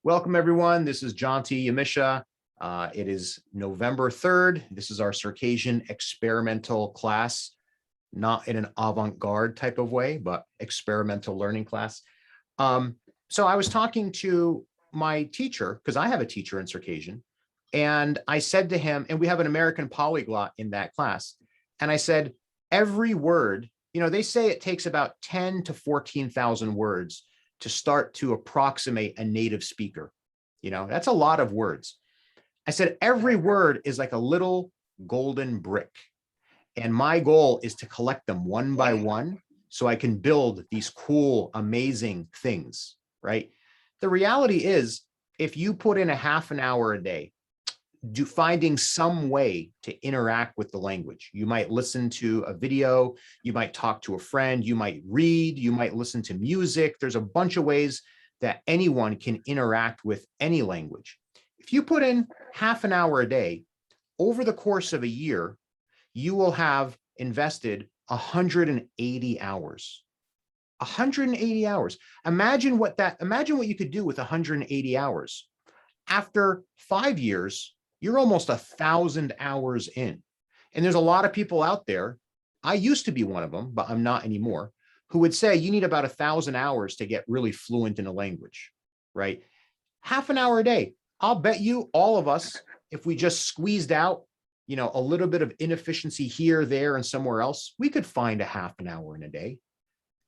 Welcome, everyone. This is Jonty Yamisha. It is November 3rd. This is our Circassian experimental class, not in an avant-garde type of way, but experimental learning class. So I was talking to my teacher, because I have a teacher in Circassian, and I said to him, and we have an American polyglot in that class, and I said, every word, you know, they say it takes about 10 to 14,000 words to start to approximate a native speaker. You know, that's a lot of words. I said, every word is like a little golden brick. And my goal is to collect them one by one so I can build these cool, amazing things, right? The reality is, if you put in a half an hour a day, finding some way to interact with the language. You might listen to a video, you might talk to a friend, you might read, you might listen to music. There's a bunch of ways that anyone can interact with any language. If you put in half an hour a day, over the course of a year, you will have invested 180 hours. 180 hours. Imagine what you could do with 180 hours. After 5 years, you're almost 1,000 hours in. And there's a lot of people out there, I used to be one of them, but I'm not anymore, who would say you need about 1,000 hours to get really fluent in a language, right? Half an hour a day. I'll bet you all of us, if we just squeezed out, you know, a little bit of inefficiency here, there, and somewhere else, we could find a half an hour in a day,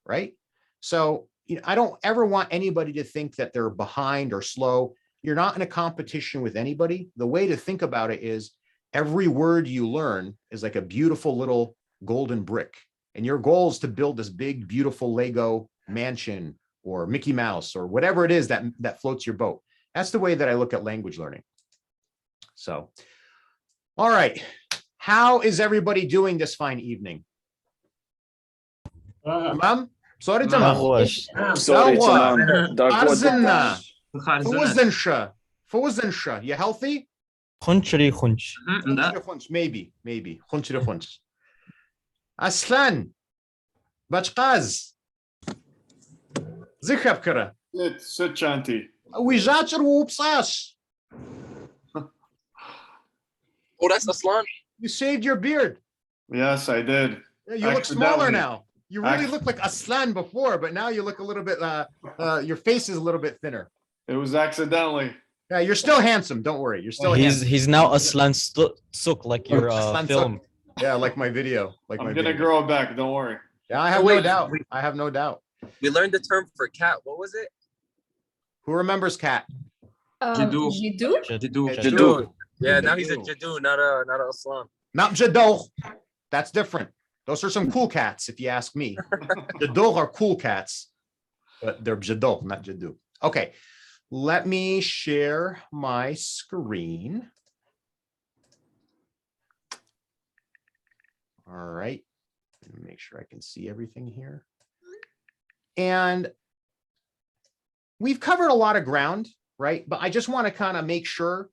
right? So, you know, I don't ever want anybody to think that they're behind or slow. You're not in a competition with anybody. The way to think about it is every word you learn is like a beautiful little golden brick. And your goal is to build this big, beautiful Lego mansion or Mickey Mouse or whatever it is that floats your boat. That's the way that I look at language learning. So, all right. How is everybody doing this fine evening? Tamam? Sorry, tamam. Sorry, tamam. Fawzensha, you healthy? Maybe. Aslan, Bachkaz, Zikhabkara. It's Chanti. Wijacher Whoopsash. Oh, that's Aslan. You saved your beard. Yes, I did. You look smaller now. You really looked like Aslan before, but now you look a little bit, your face is a little bit thinner. It was accidentally. Yeah, you're still handsome. Don't worry. You're still handsome. He's now Aslan Suk, like your film. Yeah, like my video. I'm going to grow it back. Don't worry. Yeah, I have no doubt. I have no doubt. We learned the term for cat. What was it? Who remembers cat? Jadoo. Jadoo. Yeah, now he's a Jadoo, not a Aslan. Not Jadoo. That's different. Those are some cool cats, if you ask me. Jadoo are cool cats, but they're Jadoo, not Jadoo. Okay, let me share my screen. All right, let me make sure I can see everything here. And we've covered a lot of ground, right? But I just want to kind of make sure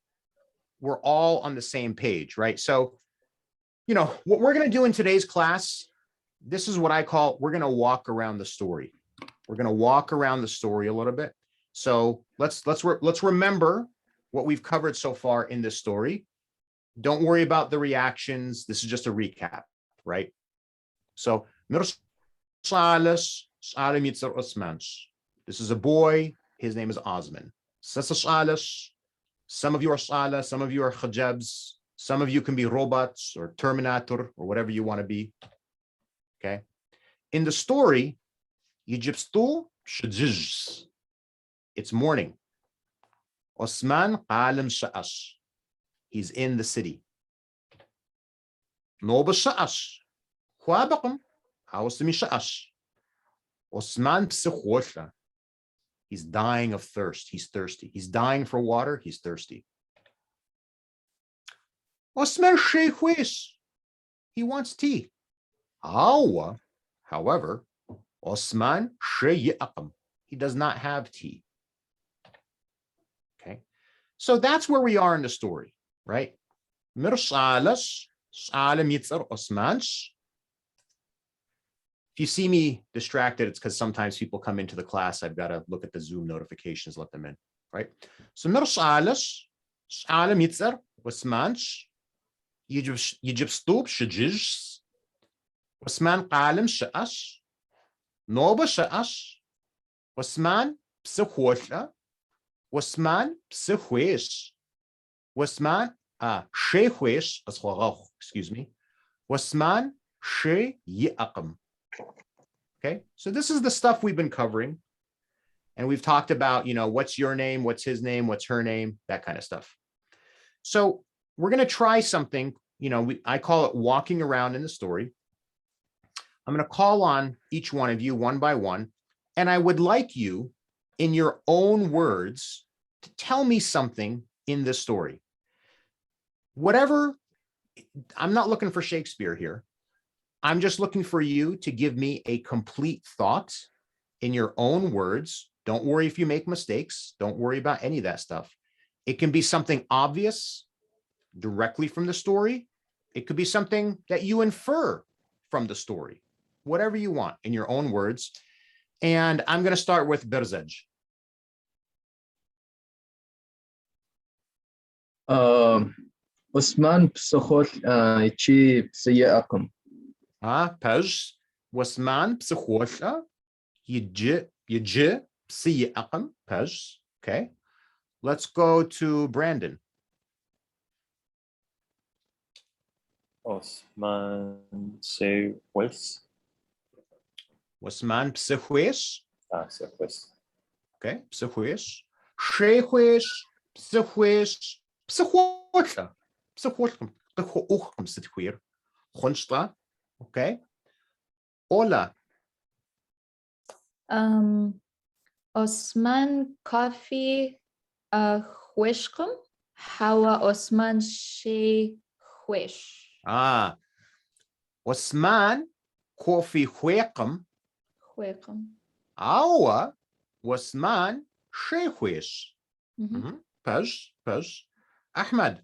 we're all on the same page, right? So, you know, what we're going to do in today's class, this is what I call, we're going to walk around the story. We're going to walk around the story a little bit. So let's remember what we've covered so far in this story. Don't worry about the reactions. This is just a recap, right? So, this is a boy. His name is Osman. Some of you are Salah, some of you are Khajabs, some of you can be robots or Terminator or whatever you want to be. Okay. In the story, it's morning. Osman alim sha'ash. He's in the city. No b'sha'ash. Khwabakum. Hawasimi sha'ash. Osman psikhwosha. He's dying of thirst. He's thirsty. He's dying for water. He's thirsty. Osman sheikhwis. He wants tea. However, Osman sheyakam. He does not have tea. Okay. So that's where we are in the story, right? Mirsalas, Salam Yitzar Osman's. If you see me distracted, it's because sometimes people come into the class. I've got to look at the Zoom notifications, let them in. right? So mir sales, salem yitzer, wasmanch, yijib stub shijis, wasman qalem sha'ash, noba sha'ash, wasman psikhwotla, wasman psikhwesh, wasman shehwesh, excuse me, wasman she yi'aqam. Okay, so this is the stuff we've been covering. And we've talked about, what's your name, what's his name, what's her name, that kind of stuff. So we're going to try something, I call it walking around in the story. I'm going to call on each one of you one by one. And I would like you, in your own words, to tell me something in this story. Whatever, I'm not looking for Shakespeare here. I'm just looking for you to give me a complete thought in your own words. Don't worry if you make mistakes. Don't worry about any of that stuff. It can be something obvious directly from the story. It could be something that you infer from the story, whatever you want in your own words. And I'm going to start with Berzej. Osman psikhol chi psiyakum. Pej, Osman psikhol, yij psiyakum, Pej. Okay. Let's go to Brandon. Osman Sewis. Osman psikhwesh. Sewis. Okay, psikhwesh. Shehwesh, psikhwesh, psikhwotla. Psikhwotla. Psikhwotla sitquir. Khonstra. Okay. Ola. Osman Coffee Khweshkum. Hawa Osman She Khwesh. Osman Coffee Khwekum. Khwekum. Awa Osman Shehwesh. Pej, Pej. Ahmed.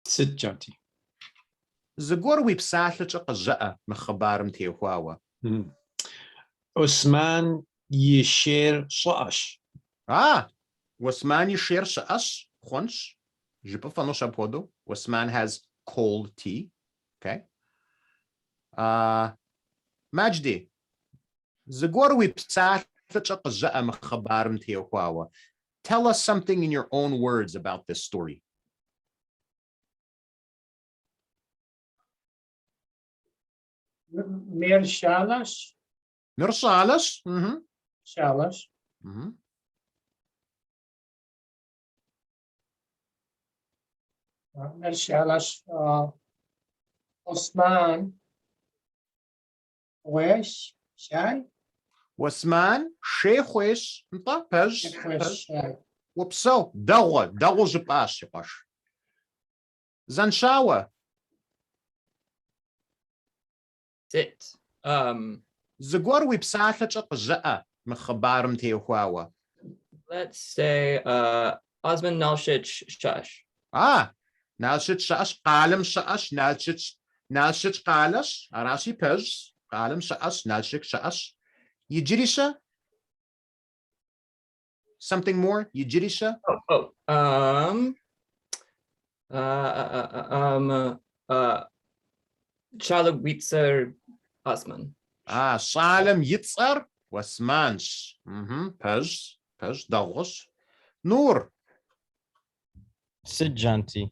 Sit Janti. Zagorwi psatlich qazaa mkhabarim tiwawa. Osman Yishir Slash. Osman Yishir Sha'ash. Khunch. Je peux faire no shapodo. Osman has cold tea. Okay. Majdi. Zagorwi psatlich qazaa mkhabarim tiwawa. Tell us something in your own words about this story. Mir Shalash. Mirsalas. Shalash. Mir Shalash. Osman. Wesh. Shai. Osman Shehwesh. Pej. Shai. Whoopso. Dawa Zapash. Zanshawa. Sit. Zagorwi psatlich qazaa mkhabarim tiwawa. Let's say Osman Nalshich Shash. Nalshich Shash, Qalam Shash, Nalshich Qalash, Arashi Pej, Qalam Shash, Nalshich Shash. Yijirisha? Something more? Yijirisha? Chalawitzer Osman. Salem Yitzar, Wasmansh. Pej, Dagos. Noor. Sit Janti.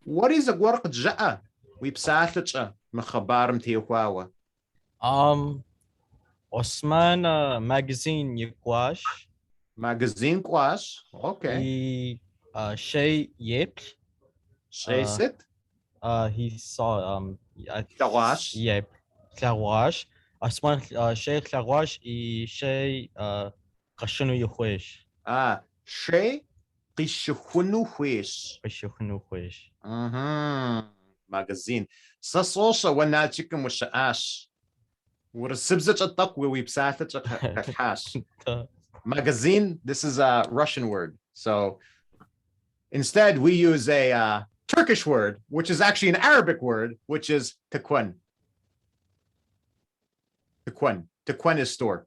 What is a work ja'a? We psatlich mkhabarim tiwawa. Osman magazine Yikwash. Magazine Kwash. Okay. Shay Yep. Shay sit. He saw Klawash. Yep. Klawash. Osman Shay Klawash и Shay Qashunu Yukwesh. Shay Qishkhunu Hwish. Qashunu Hwish. Magazine. Sasosa when that chicken was ash. What a sibzach a tuck where we psatach a hash. Magazine, this is a Russian word. So instead, we use a Turkish word, which is actually an Arabic word, which is tekwen. Tekwen. Tekwen is store.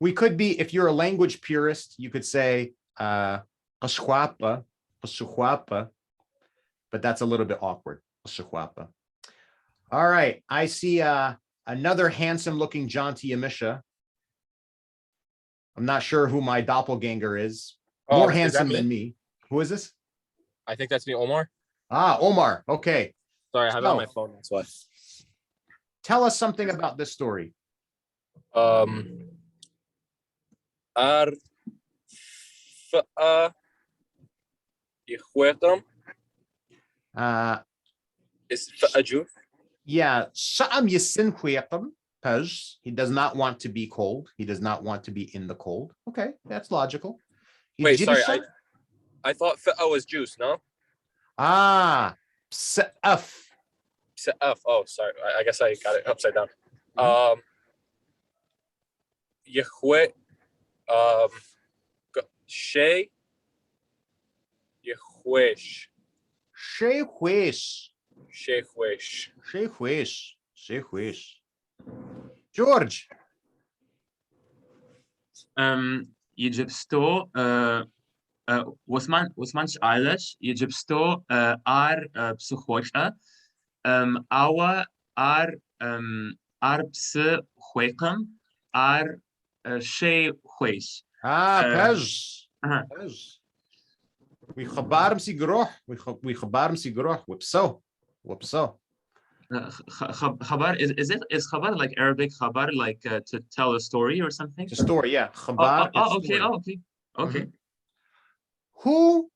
We could be, if you're a language purist, you could say qashwapa, qashwapa, but that's a little bit awkward. Qashwapa. All right, I see another handsome looking Jonty Amisha. I'm not sure who my doppelganger is. More is that handsome me? than me. Who is this? I think that's me, Omar. Ah, Omar. Okay. Sorry, I have it on my So, phone. That's why. tell us something about this story. Ar fa'a ikhwatam is fa'aju. Yeah, Sha'am Yasin Khuyaqam, Pej. He does not want to be cold. He does not want to be in the cold. Okay, that's logical. Wait, sorry, Jirisha? I thought fa'a was juice, no? Ah, Psa'af. Oh, sorry. I guess I got it upside down. Yehwe, Shay, Yehwesh, Sheikhish. Shehwesh. Sheikhish. Sheikhish. George. Egypto Osman's Eilish, Egypto ar psychocha our ar psychocham ar she huish. Ah, Pej. Pej. We khabarim si groh. We khabarim si groh. Whoopso. Whoopso. Khabar is khabar like Arabic khabar like to tell a story or something? It's a story, yeah. Khabar. Okay. Story. Okay. Who?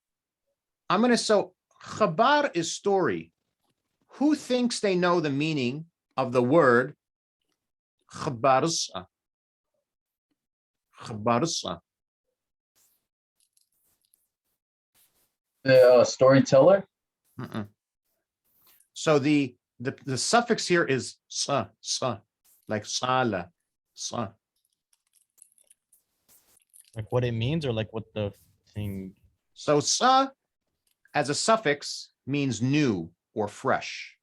I'm gonna so khabar is story. Who thinks they know the meaning of the word khabarsa? Khabarsa. The storyteller. So the suffix here is sa, like sala, sa. Like what it means or like what the thing. So sa as a suffix means new or fresh.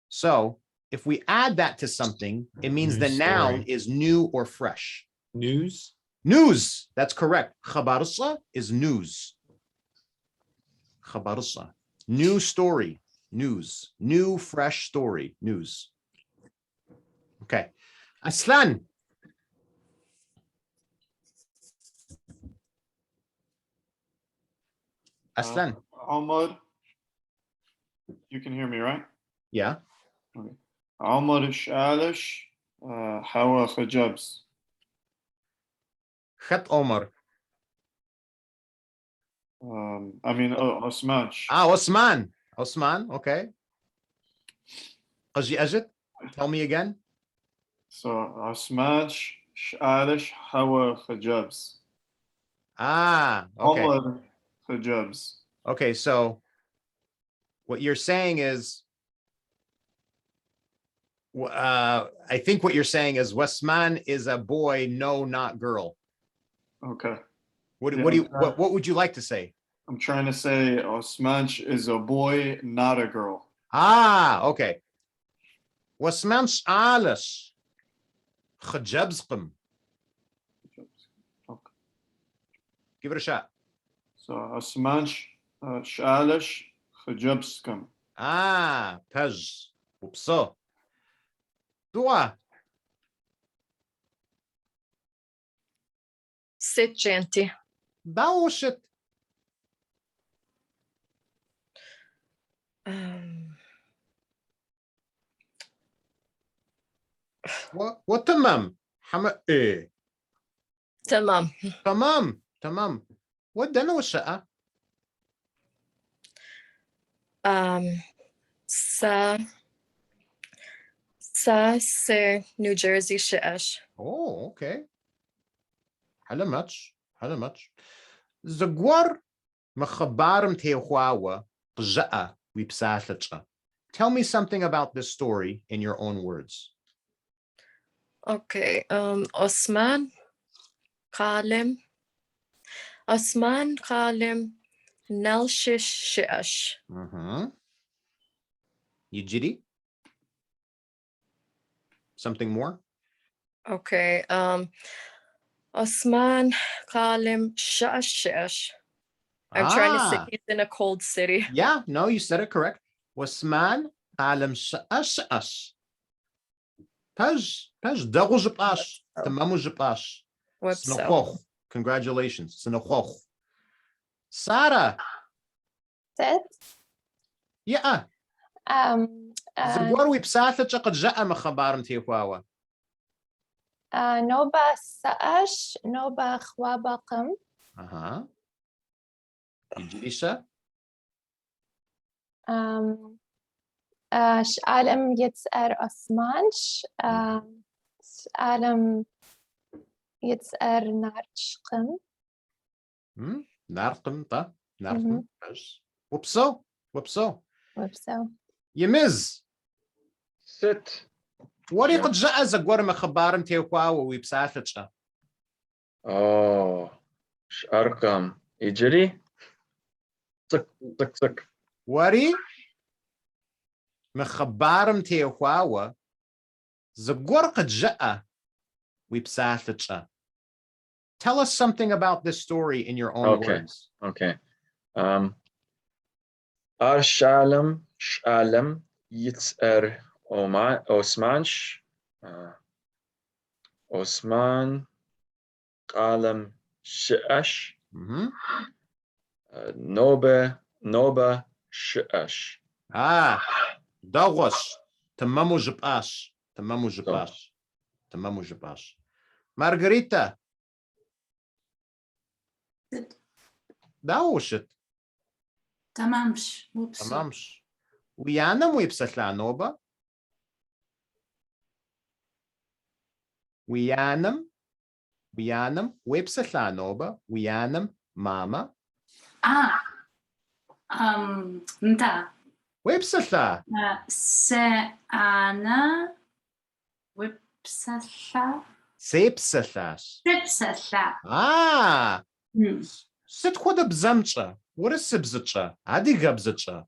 So if we add that to something, it means the News noun story. is new or fresh. News. News. That's correct. Khabarsa is news. Khabarsa. New story. News. New, fresh story. News. Okay. Aslan. Aslan. Omar, you can hear me, right? Yeah. Okay. Omar Shalish, Hawa Khajabs. Khat Omar. Osman. Ah, Osman. Osman. Okay. Qazi Ajit. Tell me again. So Osman Shalish, Hawa Khajabs. Ah, okay. Omar Khajabs. Okay, so what you're saying is, I think what you're saying is Westman is a boy, no, not girl. Okay. What Yeah, would you like to say? I'm trying to say Osman is a boy, not a girl. Ah, okay. Westman Alish Khajabsqum. Okay. Give it a shot. So Osman Shalish Khajabskam. Ah, Pej. Upso. Dua. Sit, Janty. Bawshit. What tamam? Hama eh. Tamam. Tamam. What dana washa'a? Sa se New Jersey she'esh. Oh, okay. Hala much. Zagwar makhabarim tehuawa pja'a wipsatlacha. Tell me something about this story in your own words. Okay. Osman Khalim Nelshish she'esh. Yijidi? Something more? Okay. Osman Kalim Shash. I'm trying to say Ah, he's in a cold city. yeah, no, you said it correct. Wasman alam us. Pej double zipash. Tamamu zipash. Webso. Congratulations. Sinochoch. Sarah. ست Yeah. Zagwar we psatha chaqad ja'a makhabaram tiwawa. نوبة سأش نوبة خوابقم Uh-huh. Idrisa. شعالم يتسأر أسمانش شعالم يتسأر نارشقم Narqam ta. Narqam. Whoopso. وبسو Yemiz. ست What qad ja'a zagwar makhabaram tiwawa we psatha. أرقام يجري تك تك تك Wari makhabaram tiwawa zagwar qad ja'a we psatha. Tell us something about this story in your own words. Okay. أرشالم شالم يتسأر أوسمانش أوسمان قالم شأش نوبة شأش Dawos. Tamamu zipash. Margarita. Dawoshit. تمامش Tamamsh. Wiyanam wipsatla noba. Wiyanam wipsatla noba. Wiyanam mama. انت Wipsatla. سأنا وبسلا Sepsatlash. سبسلا Sit khoda bzamcha. What is sibzcha? Adiga bzcha.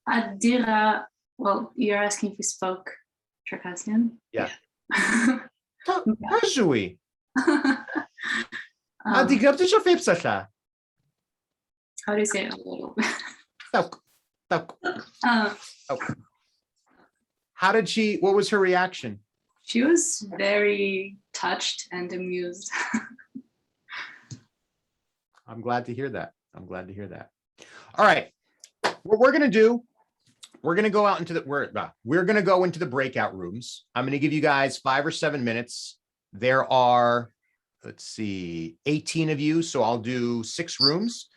Adira, well, you're asking if we spoke Circassian? Yeah. Hajui. Adiga bzcha fipsatla. How do you say it? A little bit. How did she, what was her reaction? She was very touched and amused. I'm glad to hear that. All right. What we're going to do, we're going to go out into the, we're going to go into the breakout rooms. I'm going to give you guys 5 or 7 minutes. There are, let's see, 18 of you. So I'll do 6 rooms.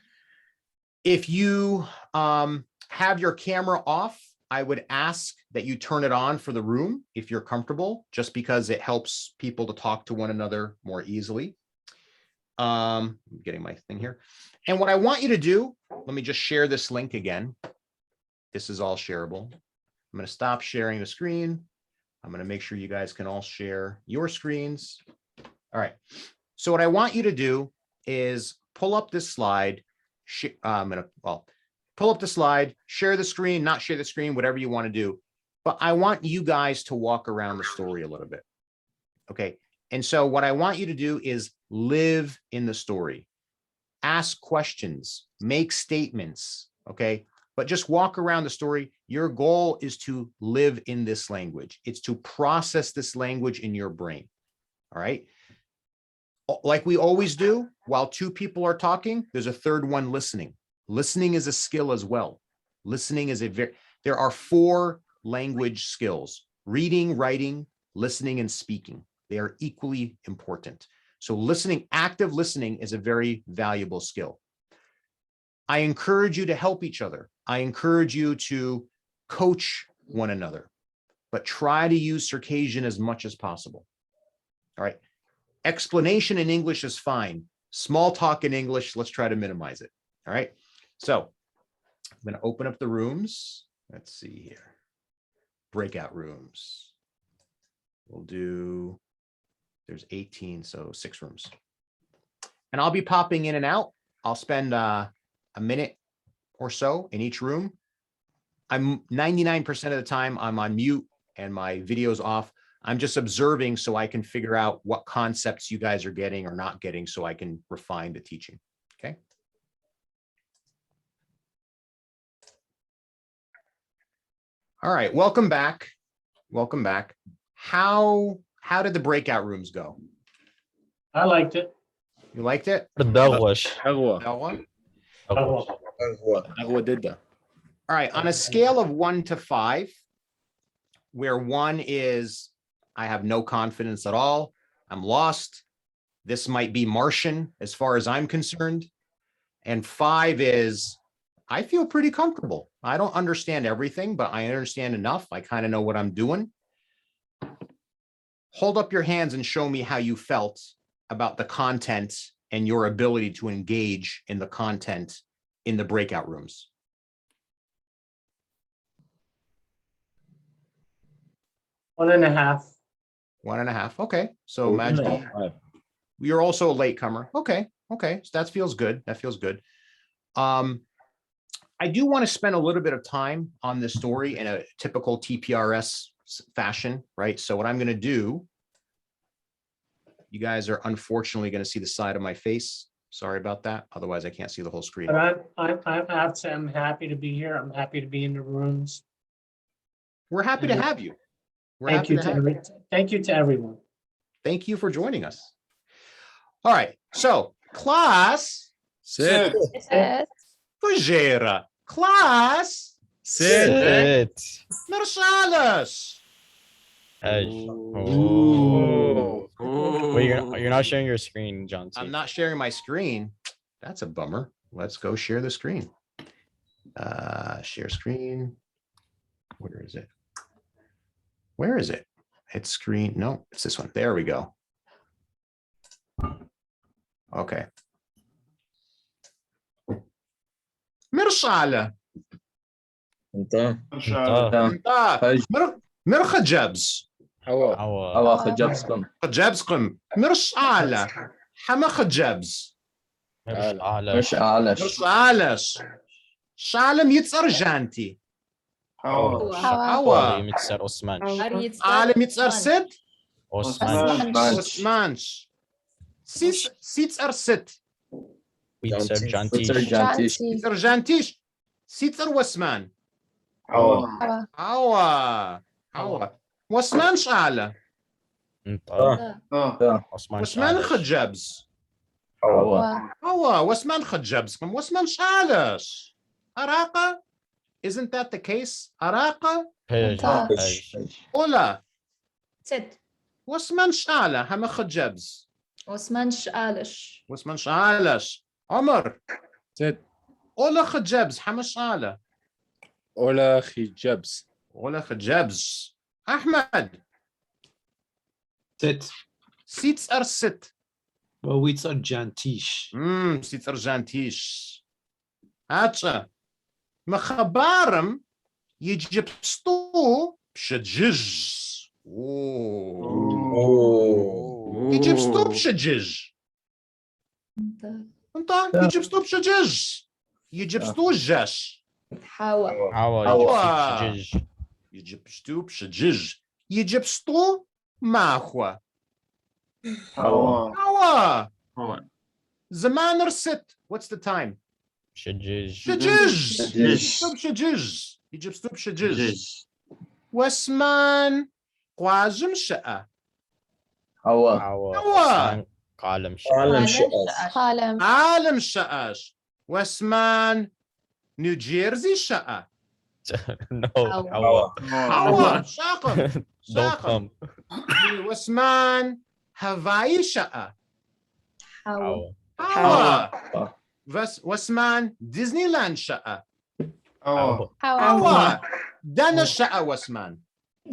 If you have your camera off, I would ask that you turn it on for the room if you're comfortable, just because it helps people to talk to one another more easily. I'm getting my thing here. And what I want you to do, let me just share this link again. This is all shareable. I'm going to stop sharing the screen. I'm going to make sure you guys can all share your screens. All right. So what I want you to do is pull up this slide. I'm going to, pull up the slide, share the screen, not share the screen, whatever you want to do. But I want you guys to walk around the story a little bit. Okay. And so what I want you to do is live in the story, ask questions, make statements. Okay. But just walk around the story. Your goal is to live in this language. It's to process this language in your brain. All right. Like we always do, while 2 people are talking, there's a third one listening. Listening is a skill as well. Listening is there are 4 language skills: reading, writing, listening, and speaking. They are equally important. So listening, active listening, is a very valuable skill. I encourage you to help each other. I encourage you to coach one another, but try to use Circassian as much as possible. All right. Explanation in English is fine. Small talk in English, let's try to minimize it. All right. So I'm going to open up the rooms. Let's see here. Breakout rooms. We'll do, there's 18, so 6 rooms. And I'll be popping in and out. I'll spend a minute or so in each room. I'm 99% of the time I'm on mute and my video's off. I'm just observing so I can figure out what concepts you guys are getting or not getting so I can refine the teaching. Okay. All right, welcome back. Welcome back. How did the breakout rooms go? I liked it. You liked it? دغوش. All هو ضده. right, on a scale of 1 to 5, where 1 is I have no confidence at all, I'm lost, this might be Martian as far as I'm concerned, and 5 is I feel pretty comfortable. I don't understand everything, but I understand enough. I kind of know what I'm doing. Hold up your hands and show me how you felt about the content and your ability to engage in the content in the breakout rooms. 1.5. 1.5. Okay. So Majdi, you're also a latecomer. Okay. Okay. So that feels good. That feels good. I do want to spend a little bit of time on this story in a typical TPRS fashion, right? So what I'm going to do, you guys are unfortunately going to see the side of my face. Sorry about that. Otherwise, I can't see the whole screen. But I'm happy to be here. I'm happy to be in the rooms. We're happy to have you. We're Thank happy you to have you. thank you to everyone. Thank you for joining us. All right. So class, Sit. Sit. Fujera. Class, Sit. Marsalas. Oh. Wait, you're not sharing your screen, John. I'm not sharing my screen. That's a bummer. Let's go share the screen. Share screen. Where is it? Where is it? It's screen. No, it's this one. There we go. Okay. Mirsala. Mirkhajabs. هوا خجبسكم. خجابسكم. Mirsala. Hama khajabs. مش عالش. Mirsalas. Shalom yitzarjanti. Hawa. Mitzar Osman. Alim yitzar sit. Osman. Osmansh. Sits are sit. Mitzar Jantish. Sitzar jantish. Sitzar wasman. هوا. Hawa. Wasman shala. Wasman khajabs. هوا. Hawa. Wasman khajabs. Wasman shalash. Araqa. Isn't that the case? Araqa. Ola. Sit. Wasman shala. Hama khajabs. Osman Shalish. Wasman shalash. Omar. Sit. Ola khajabs. Hama shala. Ola khijabs. Ola khajabs. Ahmed. Sit. Seats are sit. Wawitz are jantish. Seats are jantish. Acha. Makhabaram yijibstu pshajij. Yijibstu pshajij. Anta yijibstu pshajij. Yijibstu jash. Hawa. Yijibstu pshajij. Yijibstu mahwa. هوا. Hawa. Zaman sit. What's the time? Shajish. Shajish. Egypt stop shajish. Wasman Qazim sha'a. Hawa. Qalam Alam sha'ash. Wasman New Jersey sha'a. No. Hawa. Shaqam. Don't come. Wasman Hawaii sha'a. Hawa. Wasman Disneyland sha'a. Hawa. Dana sha'a wasman.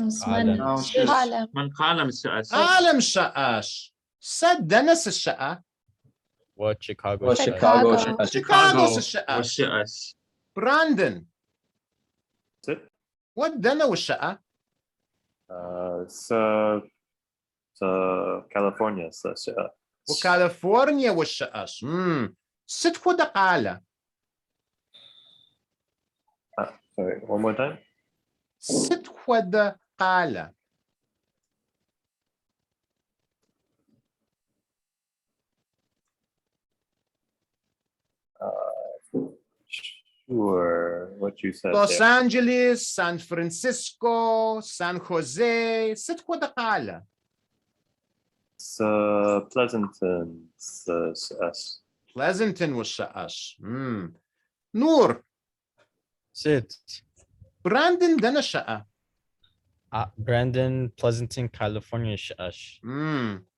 Osman Halam. من قال السؤال. Alam sha'ash. Said Dennis sha'a. What Chicago? Chicago. Chicago sha'a. والسؤال. Brandon. Sit. What Dana was sha'a? California. California was sha'ash. Sit for the qala. Sorry, one more time. Sit for the qala. Sure. What you said Los there. Angeles, San Francisco, San Jose. ست قال. Pleasanton. S. Pleasanton والشقاش. نور. Sit. براندن دنا شقة. Brandon, Pleasanton, California, شقاش.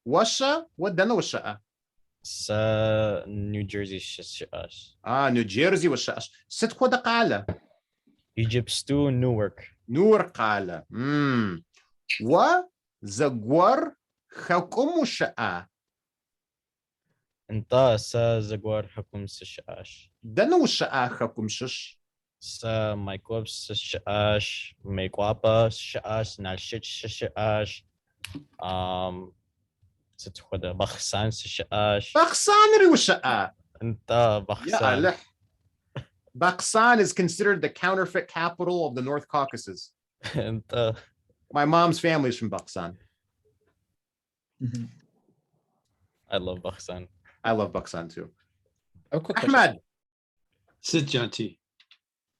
وشا ودنا والشقة. New Jersey, شقاش. نيو جيرسي والشقاش. ست قال. Egypt stew, Newark. نور قال. وزغور حكم الشقة. انت زغور حكم شقاش. دنا والشقة حكم شش. مايكوب شقاش ميكوابا شقاش نالشيت شقاش ستخوده بخسان شقاش بخسان والشقة. انت يا بخسان. ألح. Baksan is considered the counterfeit capital of the North Caucasus. انت. My mom's family is from Baksan. I love Baksan. I love Baksan too. Oh, quick question. Ahmed. Sit, Janti.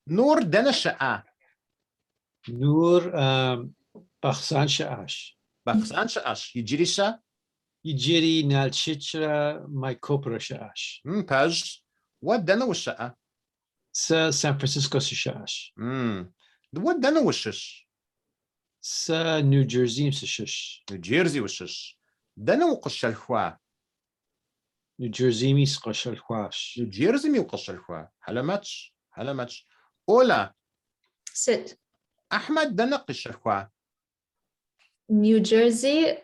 Noor dena sha'a. Noor Bakhsan Sha'ash. Baksan sha'ash. Yijirisha. Yijiri Nalchitra Mycopra Sha'ash. Paj. What dena was sha'a? San Francisco Sha'ash. What dena was shish? New Jersey Sha'ash. New Jersey was shish. Dena uqashal khwa. New Jersey mi Sqashal Khwash. New Jersey mi uqashal khwa. Halamach. Ola. Sit. Ahmed dena qashal khwa. New Jersey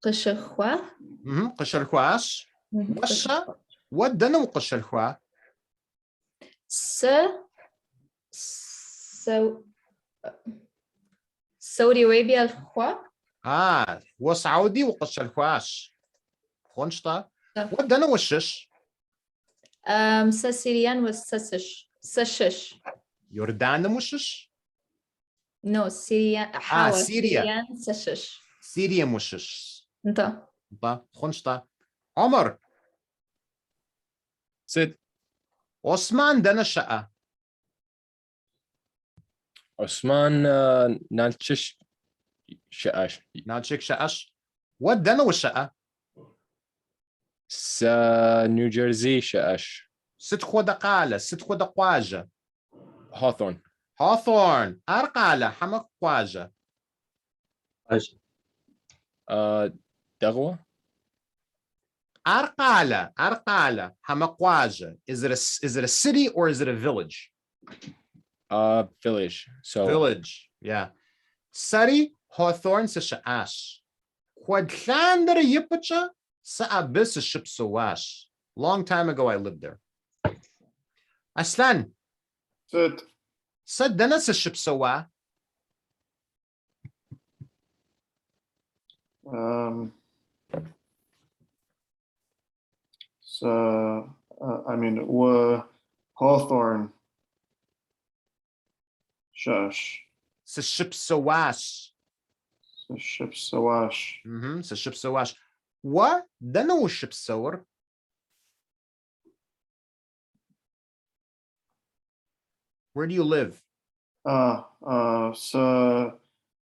قشخوة. قشل khwash. Washa. What dena uqashal khwa? Saudi Arabia الخوا. وسعودي وقشل khwash. خونشتا. What dena was shish? Syrian was سشش. Jordan was shish? No, Syrian. Syria. Syrian سشش. Syria was shish. انت. خونشتا. عمر. Sit. Osman dena sha'a. Osman Nalchish Sha'ash. Nalchik sha'ash. What dena was sha'a? New Jersey Sha'ash. ست خود قالة. ست خود قواجة. Hawthorne. Hawthorne. أرقالة. حمق قواجة. Dagwa. أرقالة. حمق قواجة. Is it a city or is it a village? Village. So Village. Yeah. Sari Hawthorne se sha'ash. Quadlander yipacha sa'abis ship sawash. Long time ago I lived there. Aslan. Sit. Sadana se ship sawa. Hawthorne. Shush. Se ship sawash. Ship Sawash. Se ship sawash. What? Dana was ship sower. Where do you live?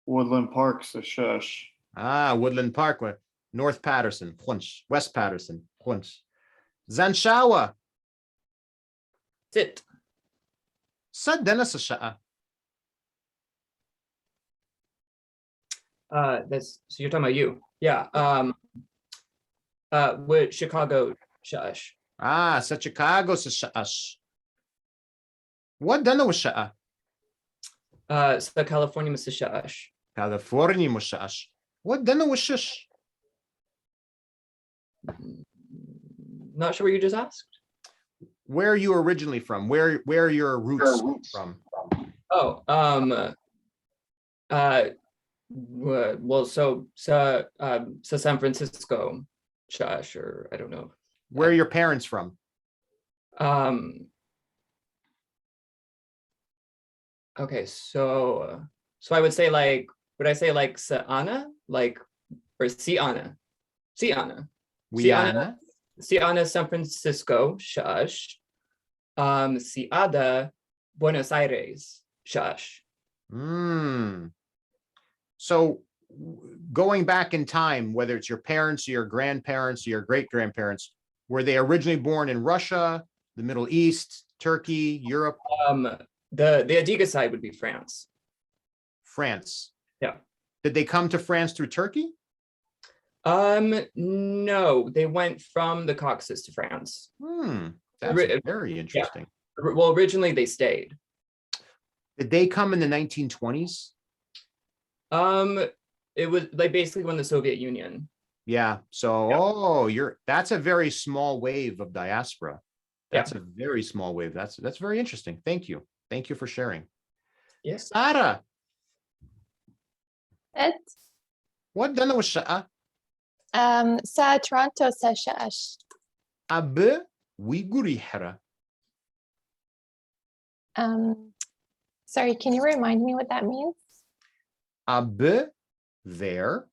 Woodland Park, Shush. Woodland Park, North Patterson, Plunch, West Patterson, Plunch. Zanshawa. Sit. Sadana Sasha'a. That's so you're talking about you. Yeah. With Chicago Sha'ash. Sa Chicago Sasha'ash. What dana was sha'a? So California Mr. Sha'ash. California Musha'ash. What dana was shish? Not sure what you just asked. Where are you originally from? Where are your roots from? Oh, well, so San Francisco Sha'ash, or I don't know. Where are your parents from? Okay, so I would say would I say Sa'ana, or Si'ana? Si'ana, San Francisco Sha'ash. Siada, Buenos Aires, Shash. So going back in time, whether it's your parents or your grandparents or your great-grandparents, were they originally born in Russia, the Middle East, Turkey, Europe? The Adiga side would be France. France. Yeah. Did they come to France through Turkey? No, they went from the Caucasus to France. That's very interesting. Yeah. Well, originally they stayed. Did they come in the 1920s? It was like basically when the Soviet Union. Yeah. So, that's a very small wave of diaspora. That's a very small wave. That's very interesting. Thank you. Thank you for sharing. Yes. Sarah. Ed. What dana والشقة؟ Sa Toronto sa Sha'ash. أب ويقولي حرة. Sorry, can you remind me what that means? أب, there,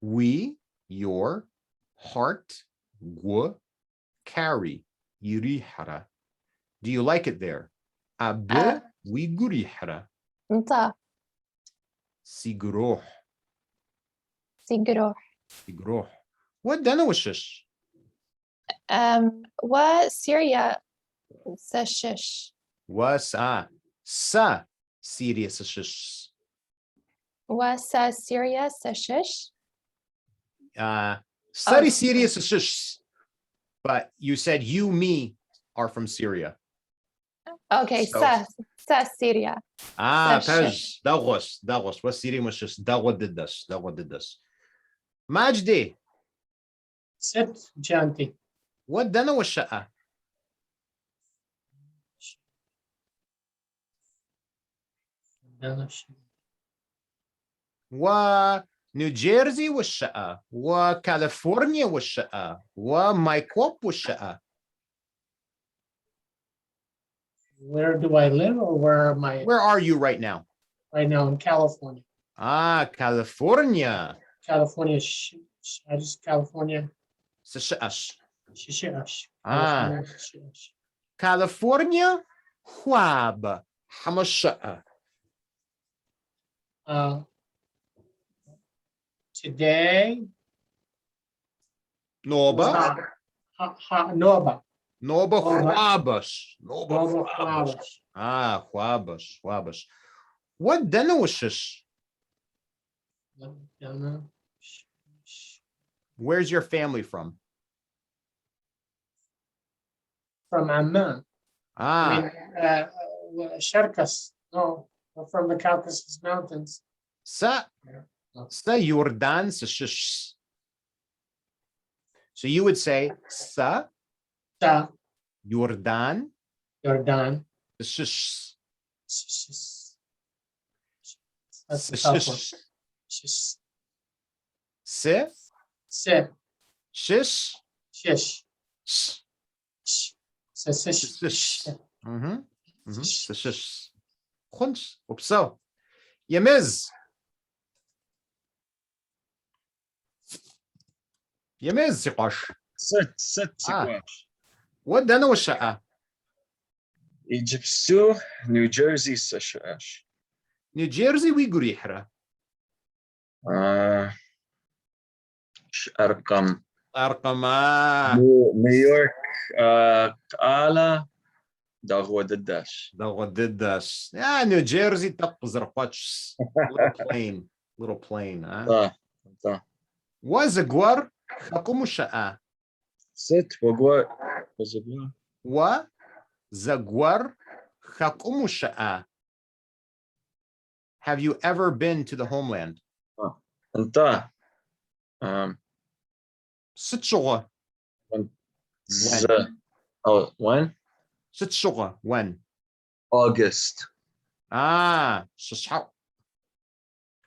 we, your, heart, gu, carry, يريحرة. Do you like it there? أب ويقولي حرة. Nta. سيجروح. Sigruh. سيجروح. What dana وشش؟ Wa Syria sa Shish. وسا sa serious shish. Wa sa Syria sa Shish. Study serious shish. But you said you, me are from Syria. Okay, sa Syria. Pej, dagos. What Syria was just dagwa did this. Majdi. Sit, Janti. What dana was sha'a? و نيو جيرسي والشقة وكاليفورنيا والشقة ومايكوب والشقة. Where do I live or where am I? Where are you right now? Right now in California. California. California, I just California. Shishash. Shishash. California. Huab. Hamasha'a. Today. Noba. Noba. Noba Huabash. Noba Huabash. Huabash. What dana was shish? Where's your family from? From Amman. I mean, Circus. No, from the Caucasus Mountains. Sa Jordan sa shish. So you would say sa Jordan shish. That's the tough one. Se shish. Shish. Khunch. Upso. Yemiz. Siqash. Sit, Siqash. What dana washa'a? Egyptu, New Jersey, Sashash. New Jersey, we gurihra. Arqam. New York, Ala, Dagwa Diddash. Yeah, New Jersey, Tapzarpach. Little plane. Was a guar, Hakumusha'a. Sit, Wagwar. Wa Zaguar Hakumusha'a. Have you ever been to the homeland? Anta. Sitshugha. When? Sitshugha. When? August. Shishau.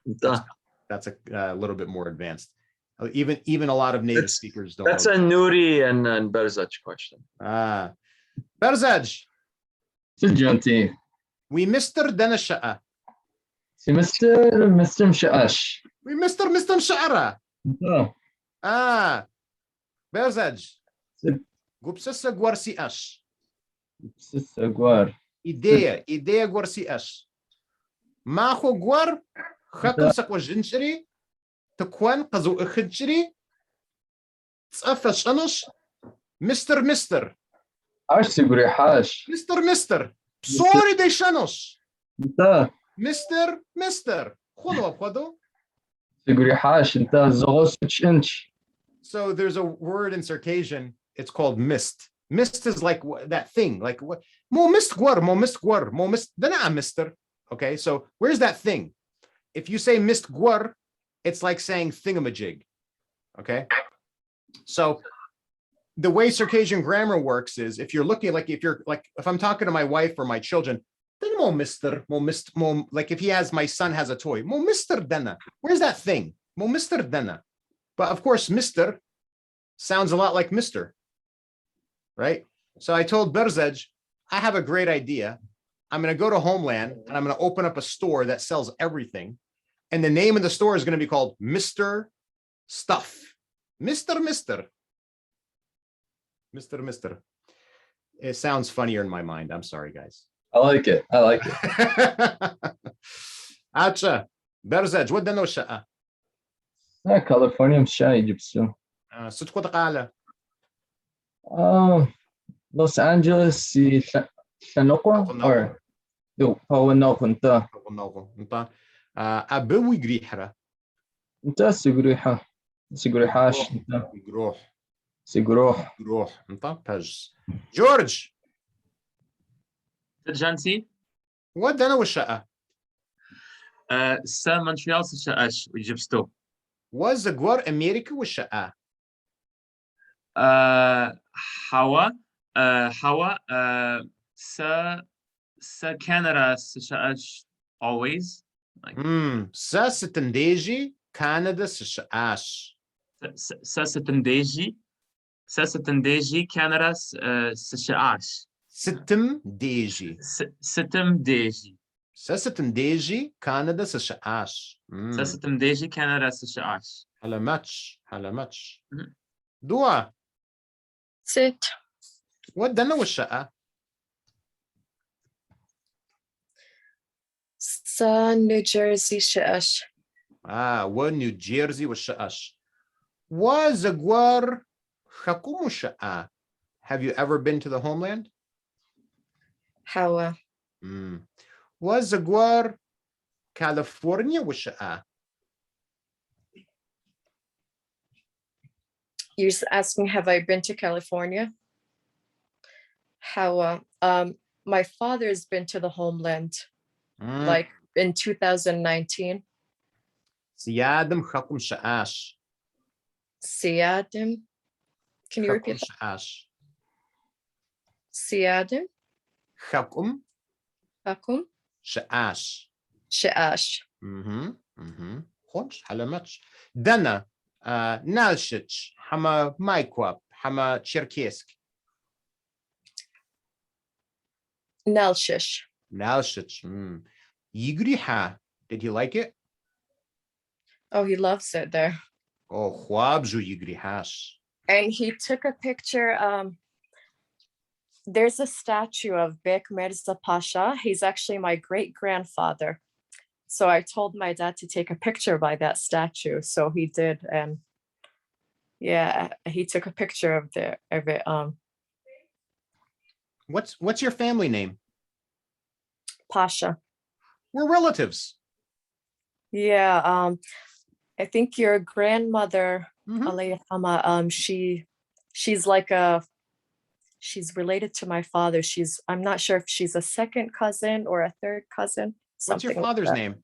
Anta. That's a little bit more advanced. Even a lot of native speakers don't. That's a Nuri and Berzaj question. Berzaj. Janti. We Mr. Danasha'a. Mr. Msha'ash. We Mr. Msha'ara. No. Berzaj. Gupsasa Guarsiash. Agora. Ideia gwar si es. Macho gwar, chakun sakwa jinchiri, tekwan kazu ikhidchiri, tsafa shanush, Mr. Ash Sigurihash. Mr. Sorry de shanush. Inta. Mr. Kholo khado. Sigurihash. Inta Zogosich inch. So there's a word in Circassian, it's called mist. Mist is like that thing, like what? Mo mist gwar, dana mister. Okay, so where's that thing? If you say mist gwar, it's like saying thingamajig. Okay, so the way Circassian grammar works is if you're looking if I'm talking to my wife or my children, then mo mister, like if my son has a toy, mo mister dana. Where's that thing? Mo mister dana. But of course, Mr. sounds a lot like Mr. Right? So I told Berzej, I have a great idea. I'm going to go to Homeland and I'm going to open up a store that sells everything. And the name of the store is going to be called Mr. Stuff. Mr. It sounds funnier in my mind. I'm sorry, guys. I like it. Acha, Berzej, what dano sha'a? California Shai Gypsum. Los Angeles Shanokwa or do Pawanokunda. Abewi grihra. Inta Siguriha. Sigurihash. Siguroh. George. Janti. What dana washa'a? Sa Montreal Sashaash Egypto. Was the Gwar America washa'a? Hawa sa Canada Sashaash always. Sa Sitandeji Canada Sashaash. Sa Sitandeji Canada Sashaash. Sitim Deji. Sasitim Deji Canada Sashaash. Sasitim Deji Canada Sashaash. Halamach. Dua. Sit. What dana washa'a? Sa New Jersey Sha'ash. What New Jersey washa'a? Was a Gwar Hakum washa'a? Have you ever been to the Homeland? Hawa. Was a Gwar California washa'a? You're asking, have I been to California? Hawa. My father's been to the Homeland, like in 2019. Siyadim Hakum Sha'ash. Siyadim. Can you repeat that? Siyadim. Hakum. Hakum. Sha'ash. Sha'ash. Khonch halamach. Dana Nalshich Hama Maikwap Hama Cherkesk. Nalshish. Yigriha. Did he like it? Oh, he loves it there. Oh, Huabzu Yigrihas. And he took a picture. There's a statue of Bek Mirza Pasha. He's actually my great-grandfather. So I told my dad to take a picture by that statue. So he did. And yeah, he took a picture of it. What's your family name? Pasha. We're relatives. Yeah. I think your grandmother, she's related to my father. I'm not sure if she's a second cousin or a third cousin. What's your father's name?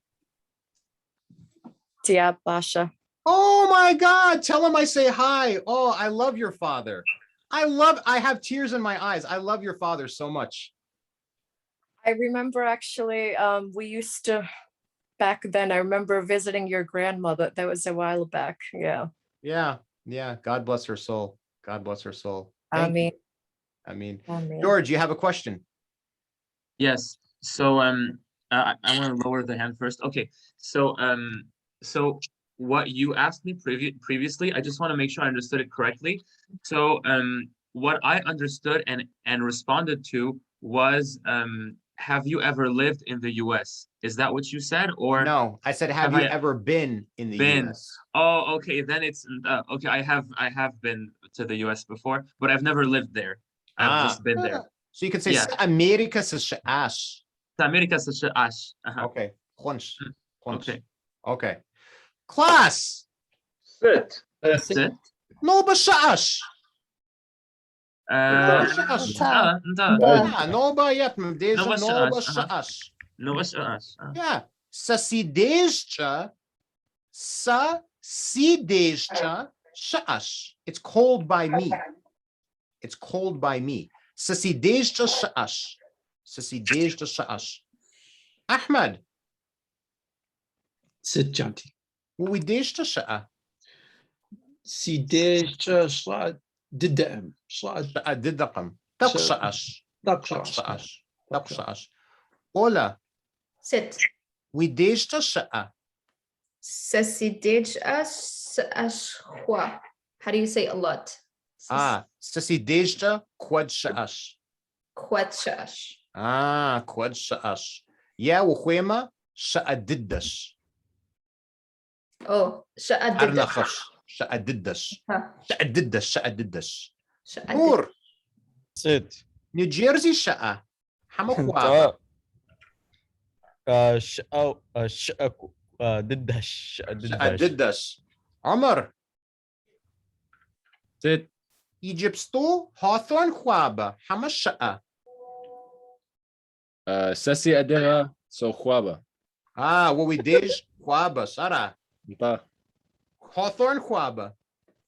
Diab Basha. Oh my God. Tell him I say hi. Oh, I love your father. I have tears in my eyes. I love your father so much. I remember actually, we used to, back then, I remember visiting your grandmother. That was a while back. Yeah. Yeah. God bless her soul. I mean, George, you have a question? Yes. So I want to lower the hand first. Okay. So what you asked me previously, I just want to make sure I understood it correctly. So what I understood and responded to was, have you ever lived in the US? Is that what you said? Or No, I said, have have you I ever been in the been? US? Oh, okay. Then it's okay. I have been to the US before, but I've never lived there. I've just been there. So you could say Yeah. America ash. America such ash. Okay. Khunsh. Okay. Okay. Class. Sit. Sit. No bashash. Noba yet mdeja noba shaash. No ash. Yeah. Sasidejcha sasidejcha shaash. It's cold by me. It's cold by me. Sasidejcha shaash. Sasidejcha shaash. Ahmed. Sit, Janti. Widejcha shaa. سيديش صلاة ددأم صلاة ددقم تقشعش تقشعش تقشعش Ola. Sit. Widejcha shaa. Sasidejcha shua. How do you say a lot? Sasidejcha quad shaash. Quatshash. Quad shaash. Ya wukhema shaadiddash. Oh, sha'adidash. Shaadiddash. Huh. Shaadiddash. Noor. Sit. New Jersey shaa. Hamakhwa. ددش Shaadiddash. Omar. Sit. Egypt sto Hawthorne khwaba. Hamashaa. Sasi adera so khwaba. What we did khwaba sara. Hawthorne khwaba.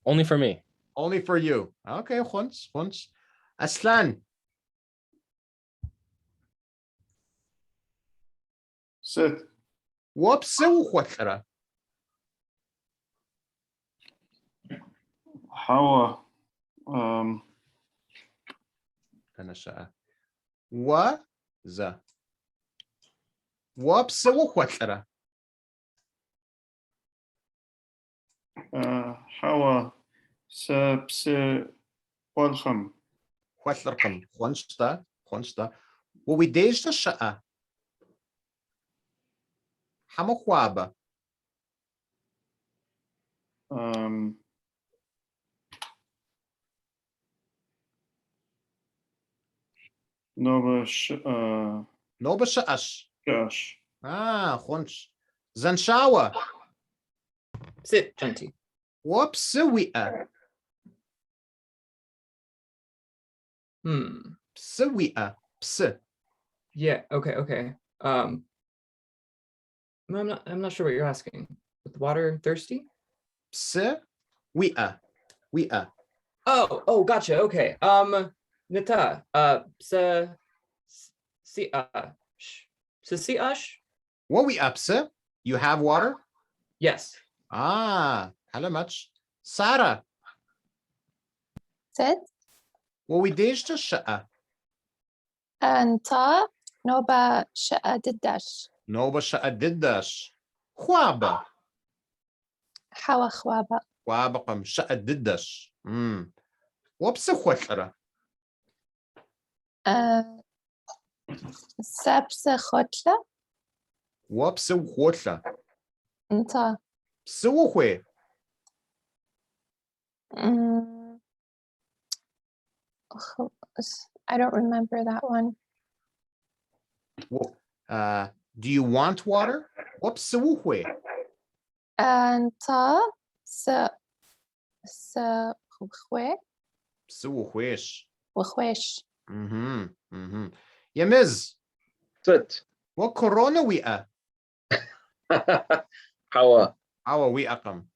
Only for me. Only for you. Okay, once. Aslan. Sit. Wapsu khwatra. How Anasha. Wa za. Wapsu khwatra. how سبس والخم Khwatraqam. Khwansta. What we did to shaa. Hamakhwaba. Noba Noba shaash. Gosh. Khunch. Zanshawa. Sit, Janti. Wapsuia. Psuia. Ps. Yeah, okay. I'm not sure what you're asking. With the water thirsty? Psuia. Oh, gotcha. Okay. Nita, Sasiash? What we upsa? You have water? Yes. Hello much. Sarah. Sit. What we did to shaa. أنت نوبة شأددش. Noba sha'adiddash. Khwaba. حوا خوابة. Khwabaqam sha'adiddash. Wapsa khwatra. سبس خطلة. Wapsa khwotla. أنت. Psuwe. I don't remember that one. Do you want water? Wapsuwe. أنت خوي Psuwesh. وخويش. Yamiz. Sit. What corona we are? How we akam.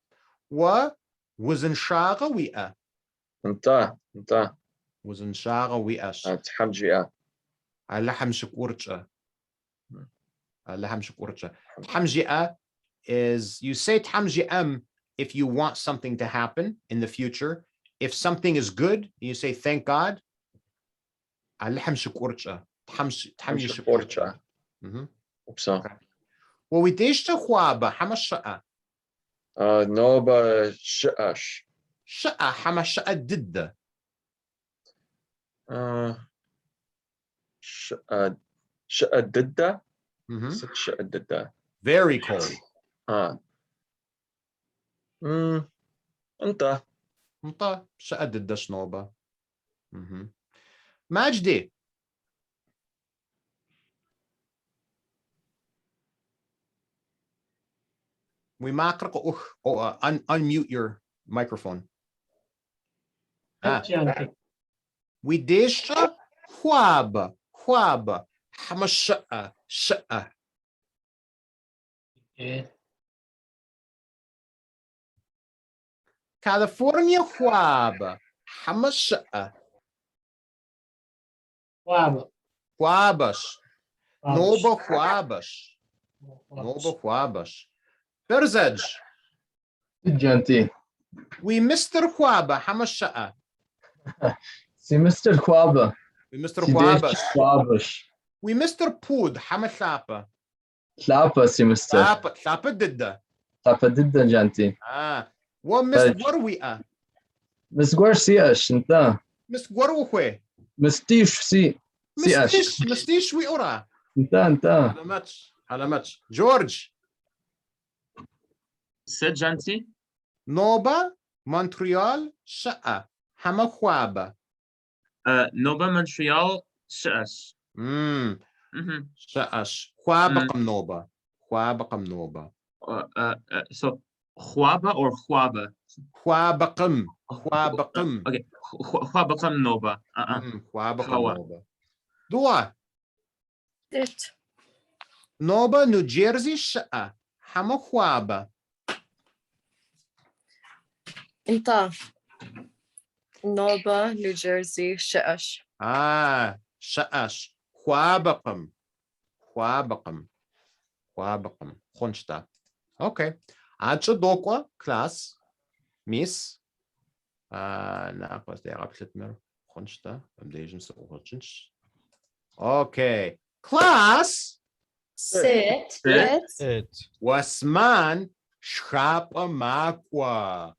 What was in shaga we are? انت Was in shaga we ash. تحمجي Alaham shukurcha. Tamji'a is you say tamji'am if you want something to happen in the future. If something is good, you say thank God. Alaham shukurcha. Tamji shukurcha. Well, we dishta khwaba hamasha'a. نوبة شأش Sha'a hamasha'a didda. شقددة. Mhm. ست شقددة. Very cold. أنت. انت شقدد شنوبة. Mhm. Majdi. We unmute your microphone. We dish خواب حمش شقة. California خواب حمش شقة. خوابش. نوبة خوابش. نوبة خوابش. برزج. جانتي. We Mr. خوابة حمش شقة. سي مستر خوابة. We Mr. خوابش. خوابش. We Mr. بود حمش شقة. ثلاثة سي مستر. ثلاثة ضده. ثلاثة ضد جانتي. ومس ورويئة. مس غور سي اش انت. مس وروخوي. مستيش سي اش. مستيش ويورا. انت. علامات. جورج. ست جانتي. نوبة مونتريال شقة حما خوابة. نوبة مونتريال شقش. شقش. خوابة قم نوبة. خوابة قم نوبة. So خوابة or خوابة. خوابة قم. خوابة قم. Okay. خوابة قم نوبة. خوابة قم نوبة. دوا. It. نوبة نيوجيرسي شقة حما خوابة. انت. نوبة نيوجيرسي شقش. شقش. خوابقم. خوابقم. خوابقم. خونشتا. Okay. عادش دوكوا كلاس. ميس. ناقص دي عقلت مر. خونشتا. بديجن سوغوتشنش. Okay. Class. Sit. واسمان شخابة ماكوا.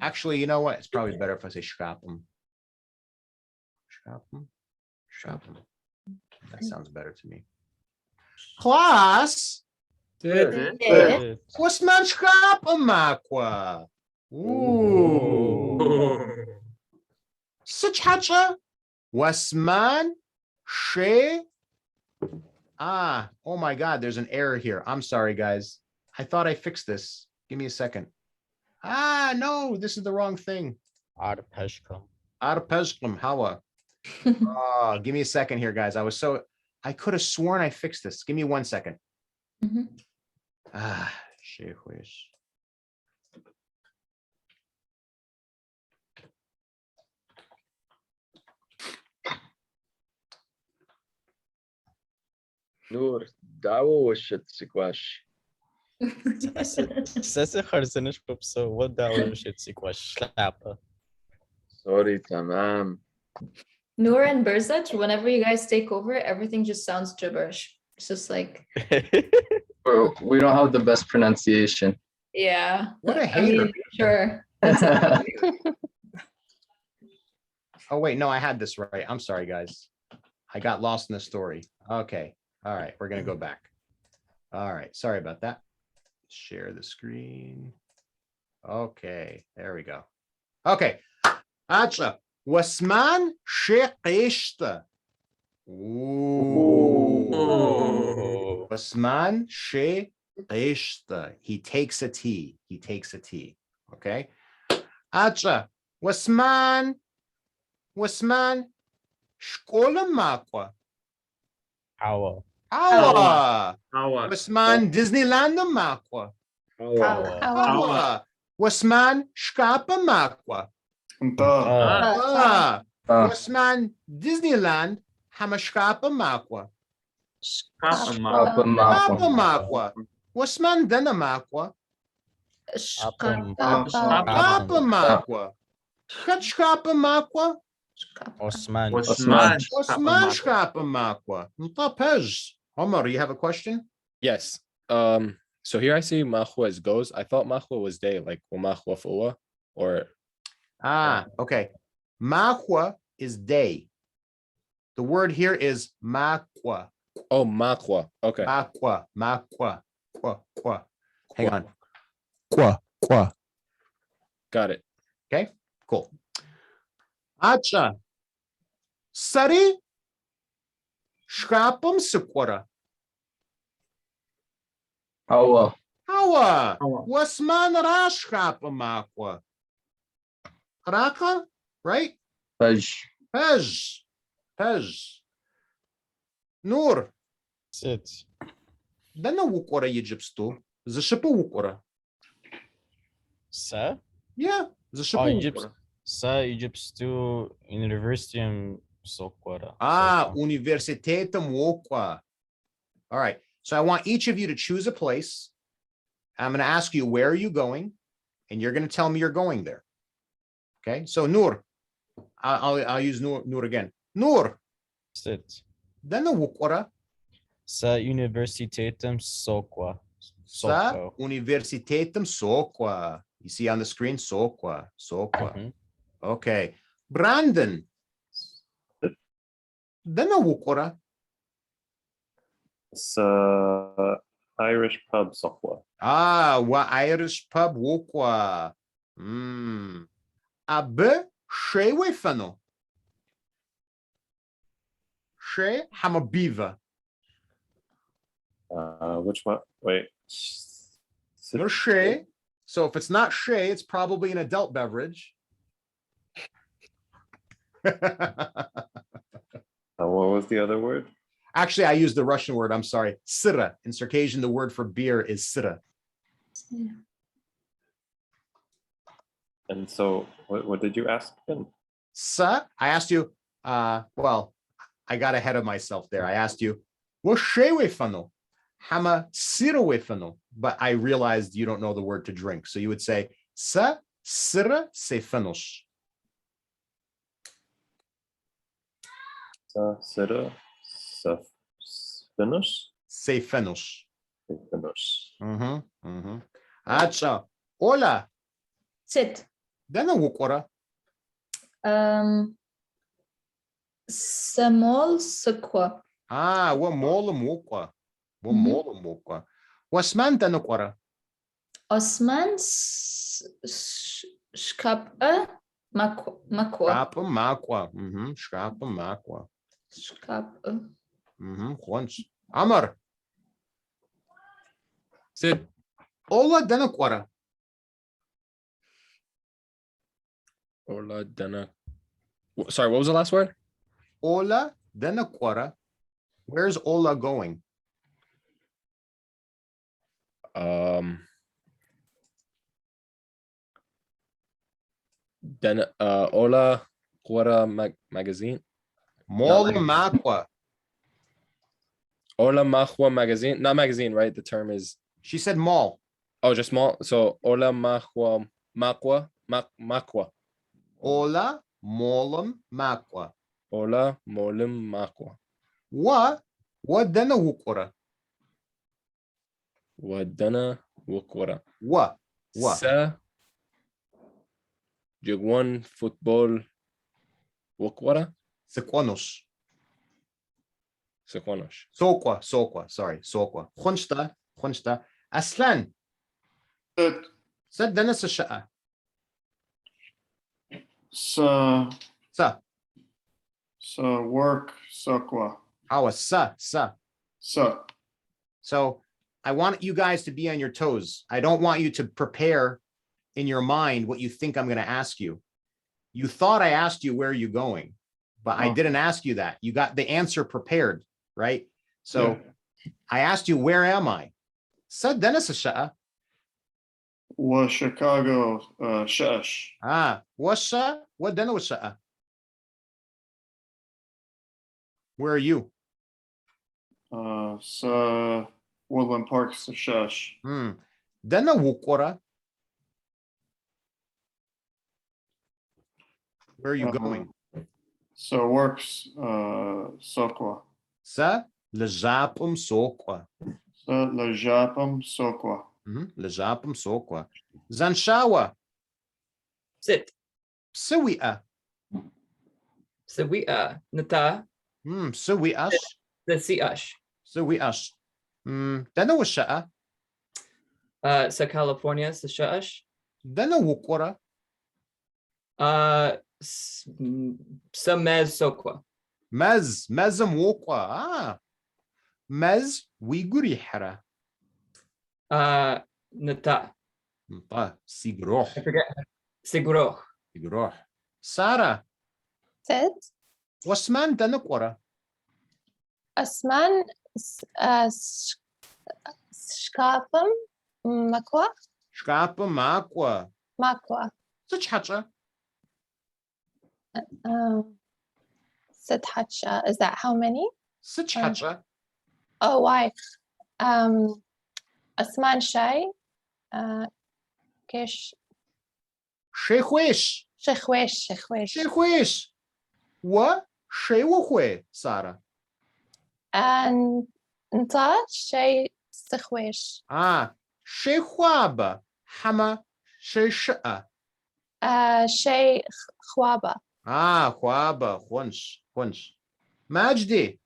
Actually, you know what? It's probably better if I say schrappen. Schrappen. That sounds better to me. Class. What's man schrappen makwa? Such hatcha. Wasman she. Oh my God, there's an error here. I'm sorry, guys. I thought I fixed this. Give me a second. No, this is the wrong thing. Arpeshkum. Hawa. Give me a second here, guys. I could have sworn I fixed this. Give me 1 second. Sheikhish. نور دعوة وشت سكواش. ساسي خرزنش ببسو ودا وشت سكواش شلاپة. Sorry, تمام. Noor and Berzaj, whenever you guys take over, everything just sounds gibberish. It's just like. We don't have the best pronunciation. Yeah. What a hater. Sure. Oh, wait, no, I had this right. I'm sorry, guys. I got lost in the story. Okay. All right, we're going to go back. All right, sorry about that. Share the screen. Okay, there we go. Okay. Acha. Wasman sheqishta. Wasman sheqishta. He takes a tea. He takes a tea. Okay. Acha. Wasman shkola makwa. Hawa. Wasman Disneyland makwa. Wasman shkapa makwa. Wasman Disneyland hamashkapa makwa. Shkapa makwa. Wasman dana makwa. Shkapa makwa. Shkapa makwa. Osman shkapa makwa. Ntapej. Omar, you have a question? Yes. So here I see mahwa as goes. I thought mahwa was day, like mahwa fuwa, or Ah, okay. Makwa is day. The word here is makwa. Oh, makwa. Okay. Makwa. Makwa. Kwa. Hang Kwa. on. Kwa. Got it. Okay, cool. Acha. Sari. Shkrapam sukwara. Hawa. Hawa. Hawa. Wasman rashkrapam makwa. Raka, right? Pej. Pej. Nur. Sit. Dana wukora Egyptu. Zashipa wukora. Sa? Yeah. Zashipa Egypt. wukora. Sa Egyptu Universitium Soquara. Universitetum Wokwa. All right. So I want each of you to choose a place. I'm going to ask you, where are you going? And you're going to tell me you're going there. Okay. So Nur, I'll use Nur again. Nur. Sit. Then the Wokora. Sa Universitetum Soqua. Sa Universitetum Soqua. You see on the screen, Soqua. Okay. Brandon. Then the Wokora. It's Irish pub Sokwa. Wa Irish pub Wokwa. Abe Shewe Fano. She Hamabiva. Which one? Wait. No She. So if it's not She, it's probably an adult beverage. What was the other word? Actually, I used the Russian word. I'm sorry. Sira. In Circassian, the word for beer is sira. And so what did you ask then? Sa, I asked you, well, I got ahead of myself there. I asked you, what shewe fano? Hama sirawe fano. But I realized you don't know the word to drink. So you would say, sa sira se fanos. Sa sira sa finish? Se fanos. Finish. Acha. Hola. Sit. Dana wukora. Samol Sakwa. Wa molam wukwa. Wa molam wukwa. Wasman dana wukora. Osman Shkapa Makwa. Shkapa makwa. Shkapa makwa. Shkapa. Once. Amar. Sit. Ola dana wukora. Ola dana. Sorry, what was the last word? Ola dana wukora. Where's Ola going? Then Ola Quora magazine. Mola makwa. Ola Mahua magazine. Not magazine, right? The term is. She said mall. Oh, just mall. So Ola Mahua Makwa Makwa. Ola molam makwa. Ola molim makwa. Wa dana wukora. Wadana Wukora. Wa. Sa Jugwan football Wukwara. Sequanos. Sequanosh. Sokwa. Sorry. Sokwa. Khunsta. Aslan. Said dana sa sha'a. Sa Sa. work Sokwa. Awa sa. Sa. So I want you guys to be on your toes. I don't want you to prepare in your mind what you think I'm going to ask you. You thought I asked you where are you going, but I didn't ask you that. You got the answer prepared, right? So I asked you, where am I? Said Dennis Sha'a. Was Chicago Shash. What's what Dennis Sha'a? Where are you? Sa Woodland Park Shash. Dana wukora. Where are you going? So works Sokwa. Sa lejapum sokwa. Sa Lejapam Sokwa. Lejapum sokwa. Zanshawa. Sit. Psiwi'a. Sawi'a. Nata. Psiwi'ash. The si'ash. Psiwi'ash. Dana washa'a. Sa California, sa sha'ash. Dana wukwara. Sa mez sokwa. Mezam wukwa. Ah. Mez wiguri hara. Nata. Sigroh. I forget. Sigroh. Sigroh. Sara. Sid. Wasman dana kwara. Asman Shkapam Makwa. Shkapa makwa. Makwa. Such hacha. Sithacha. Is that how many? Such hacha. Oh, why? Asman Shai. Kish. Shechwesh. Shechwesh. Shechwesh. What? Shewahwe, Sara. And Nta Shay Sichwesh. Shechwaba. Hama Shesha'a. Shay Khwaba. Khwaba. Hunch. Majdi.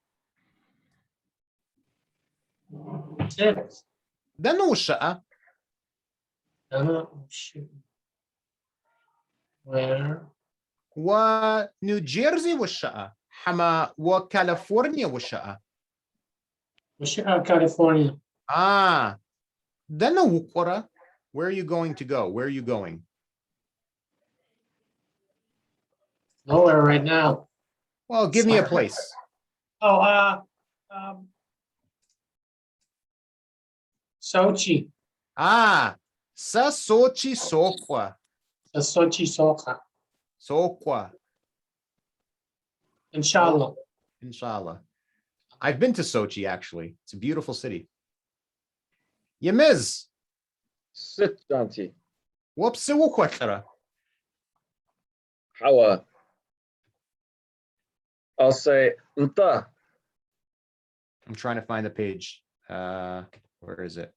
Six. Dana washa'a. Where? New Jersey washa'a. Hama wa California washa'a. California. Dana wukwara. Where are you going to go? Where are you going? Nowhere right now. Well, give me a place. Oh, Sochi. Sa Sochi Sokwa. Sochi Soka. Sokwa. Inshallah. Inshallah. I've been to Sochi, actually. It's a beautiful city. Yemiz. Sit, Janti. Whoops, wukwara. Hawa. I'll say Nta. I'm trying to find the page. Where is it?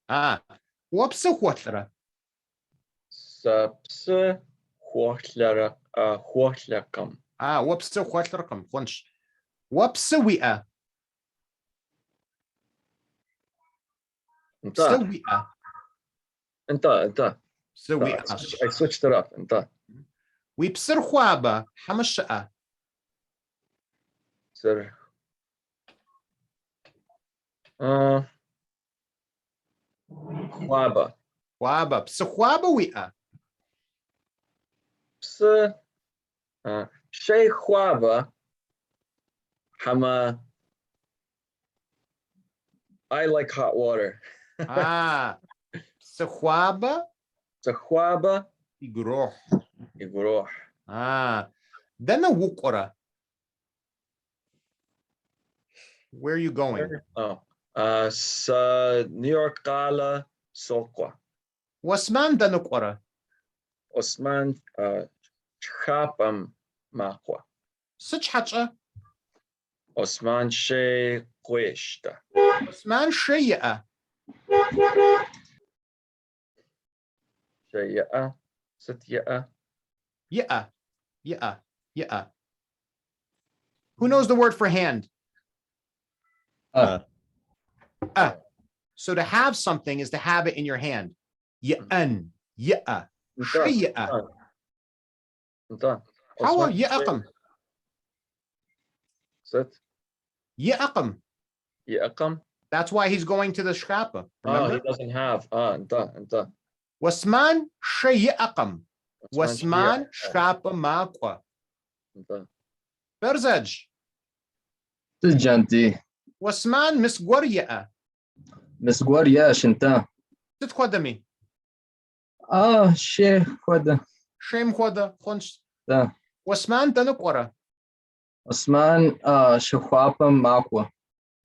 Whoops, wukwara. Sapse huatlera huatlakam. Whoops, wukwara. Lunch. Whoops, wi'a. Nta. Nta. Sawi'a. I switched it up. Nta. Wipsir khwaba. Hamasha'a. Sir. Khwaba. Khwaba. Psikhwaba wi'a. Psa. Shay khwaba. Hama. I like hot water. Psikhwaba. Psikhwaba. Igroh. Igroh. Dana wukwara. Where are you going? Sa New York Gala Sokwa. Wasman dana kwara. Osman Chapam Makwa. Such hacha. Osman She Quishta. Osman Sheya'a. Sheya'a. Sitya'a. Yeah. Who knows the word for hand? So to have something is to have it in your hand. Ya'an. Ya'a. Sheya'a. How are ya'aqam? Sit. Ya'aqam. Ya'aqam. That's why he's going to the shkapa. Oh, he doesn't have. Nta. Wasman sheya'aqam. Wasman shkapa makwa. Berzaj. Janti. Wasman misgwarya'a. Misgwarya shinta. Sit kwadami. She kwada. Shem kwada. Khunsh. Da. Wasman tanukwara. Osman Shahwapa Makwa.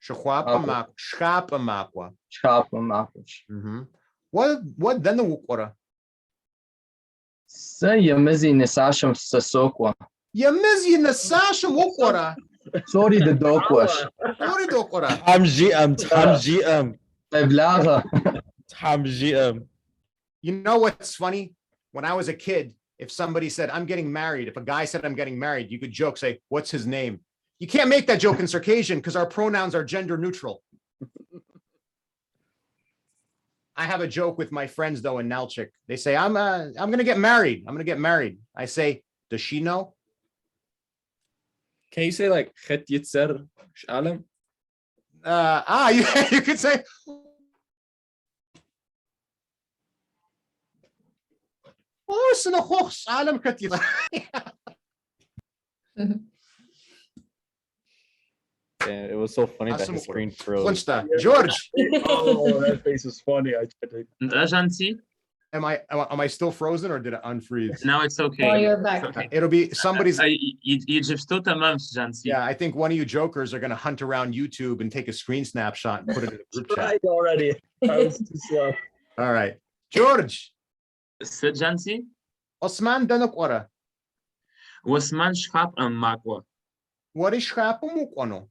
Shkapa makwa. Shkapa Makwa. What then the wukwara? Say Yamizi Nisasham Sasokwa. Yamizi Nisasham wukwara. Sorry, the dokwash. Sorry, dokora. Tam GM. You know what's funny? When I was a kid, if somebody said, I'm getting married, if a guy said, I'm getting married, you could joke, say, what's his name? You can't make that joke in Circassian because our pronouns are gender neutral. I have a joke with my friends though in Nalchik. They say, I'm gonna get married. I'm gonna get married. I say, does she know? Can you say like het yitzer shalom? You could say. Oh, it's no hoch shalom kat yitzer. Yeah, it was so funny that his screen froze. Lunchta. George. Oh, that face was funny. I tried to. Janti? Am I still frozen or did it unfreeze? Now it's okay. Oh, you're back. It's okay. It'll be somebody's. Janti. Yeah, I think one of you jokers are going to hunt around YouTube and take a screen snapshot and put it in the group chat. Already. I was too slow. All right. George. Janti? Osman Danukora. Osman Shkap Makwa. What is Shrapamukwano?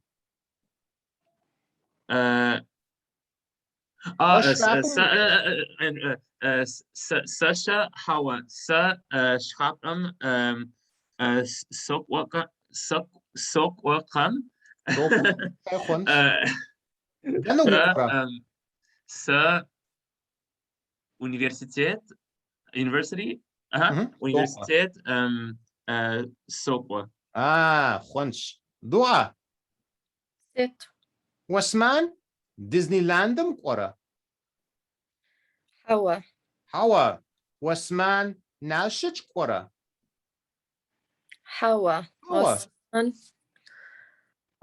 Sasha Hawa Sa Shkapam Sokwakam Sa Universiteit University Universiteit Sokwa. Juans. Dua. Sit. Wasman Disneylandum Quora. Hawa. Hawa. Wasman Nalshich Quora. Hawa. Hawa.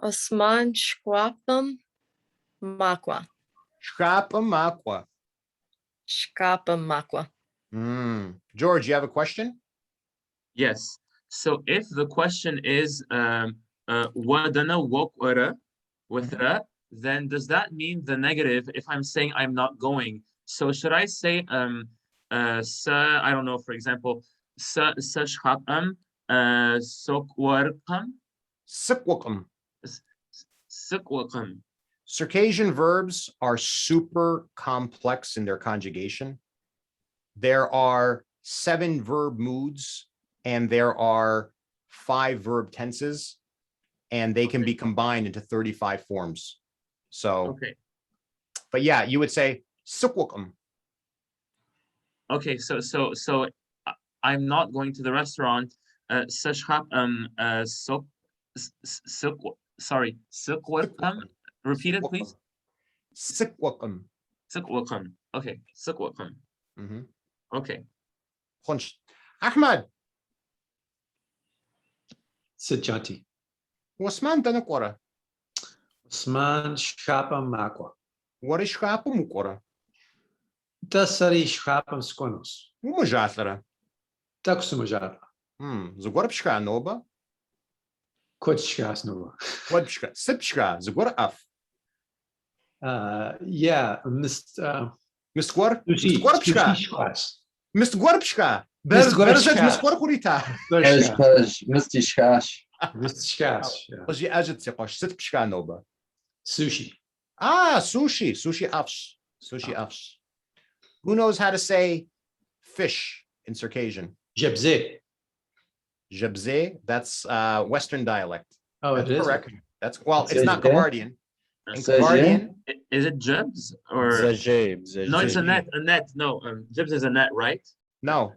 Osman Shkwapam Makwa. Shkapamakwa. Shkapamakwa. George, you have a question? Yes. So if the question is wadana wokwara with ra, then does that mean the negative if I'm saying I'm not going? So should I say sa, I don't know, for example, sa shkapam sokwarkam? Sikwakam. Sikwakam. Circassian verbs are super complex in their conjugation. There are 7 verb moods and there are 5 verb tenses, and they can be combined into 35 forms. So, okay. But yeah, you would say sikwakam. Okay, so I'm not going to the restaurant. Sorry, sikwakam. Repeat it, please. Sikwakam. Sikwakam. Okay, sikwakam. Okay. Ahmad. Sijati. Osman Danakora. Osman Shkapa Makwa. What is Shkapamukora? Tasari Shkapam Skonos. Umujatara. Taksumajara. Zagorabshka Noba. Kutshkas Nova. Whatshka? Sipshka. Zagoraf. Yeah, Mr. Mr. Mr. Mr. Gorbshka. There's Mr. Kurita. Misty Shash. Sushi. Sushi. Sushi afs. Sushi afs. Who knows how to say fish in Circassian? Jebze. Jebze. That's Western dialect. Oh, that's it is? correct. That's it's not Kabardian. In Kabardian, is it jibs or no? It's a net. A net. No, jibs is a net, right? No.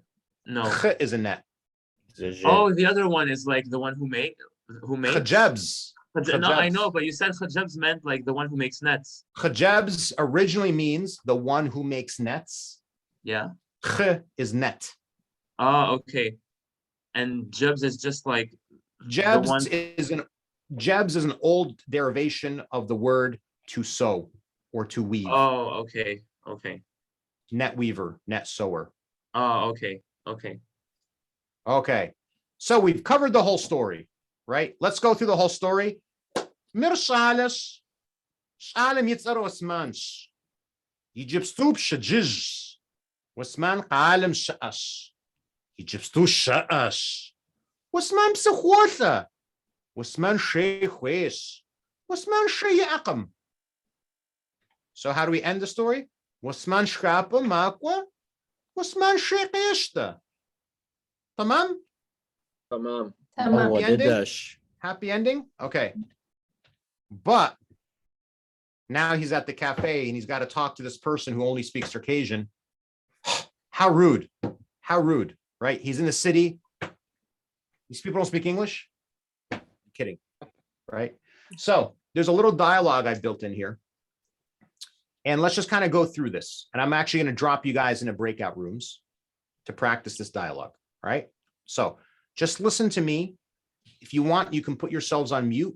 No. Ch is a net. Oh, the other one is like the one who makes. Chajebs. No, I know, but you said chajebs meant like the one who makes nets. Chajebs originally means the one who makes nets. Yeah. Ch is net. Oh, okay. And jibs is just like jebs is an old derivation of the word to sew or to weave. Oh, okay. Okay. Net weaver, net sewer. Oh, okay. Okay. Okay. So we've covered the whole story, right? Let's go through the whole story. Mirsales, Shalem Yitzar Osmansh, Egyptstub Shajiz, Osman Kalem Sha'ash, Egyptstu Sha'ash, Osman Psachwatha, Osman Sheikh Wes, Osman Sheikh Akam. So how do we end the story? Osman Shkapa Makwa, Osman Sheikh Ishta. Tamam? Tamam. Tamam. Oh, Happy ending? dash. Happy ending? Okay. But now he's at the cafe and he's got to talk to this person who only speaks Circassian. How rude. How rude, right? He's in the city. These people don't speak English. I'm kidding, right? So there's a little dialogue I built in here. And let's just kind of go through this. And I'm actually going to drop you guys into breakout rooms to practice this dialogue, all right? So just listen to me. If you want, you can put yourselves on mute.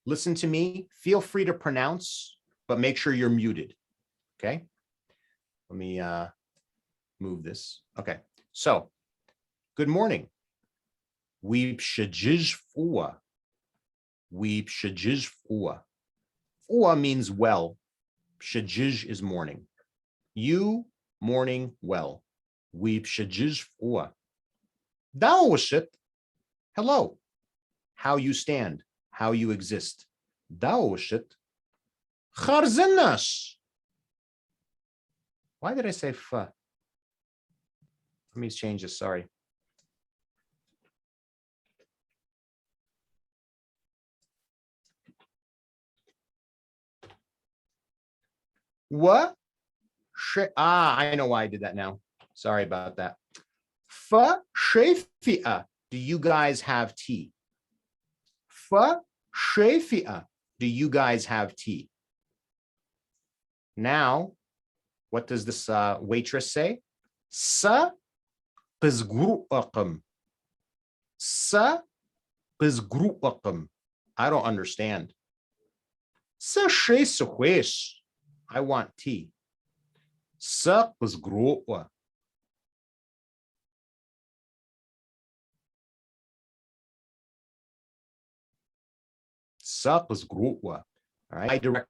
Listen to me. Feel free to pronounce, but make sure you're muted, okay? Let me move this. Okay, so good morning. We pshajij fua. We pshajij fua. Fua means well. Pshajij is morning. You morning well. We pshajij fua. Dawashit. Hello. How you stand. How you exist. Dawashit. Kharzenash. Why did I say fa? Let me change this, sorry. What? I know why I did that now. Sorry about that. Fa shefia. Do you guys have tea? Fa shefia. Do you guys have tea? Now, what does this waitress say? Sa pizgru'aqam. Sa pizgru'aqam. I don't understand. Sa shay suhwesh. I want tea. Sa pizgru'a. Sa pizgru'a. All right. I direct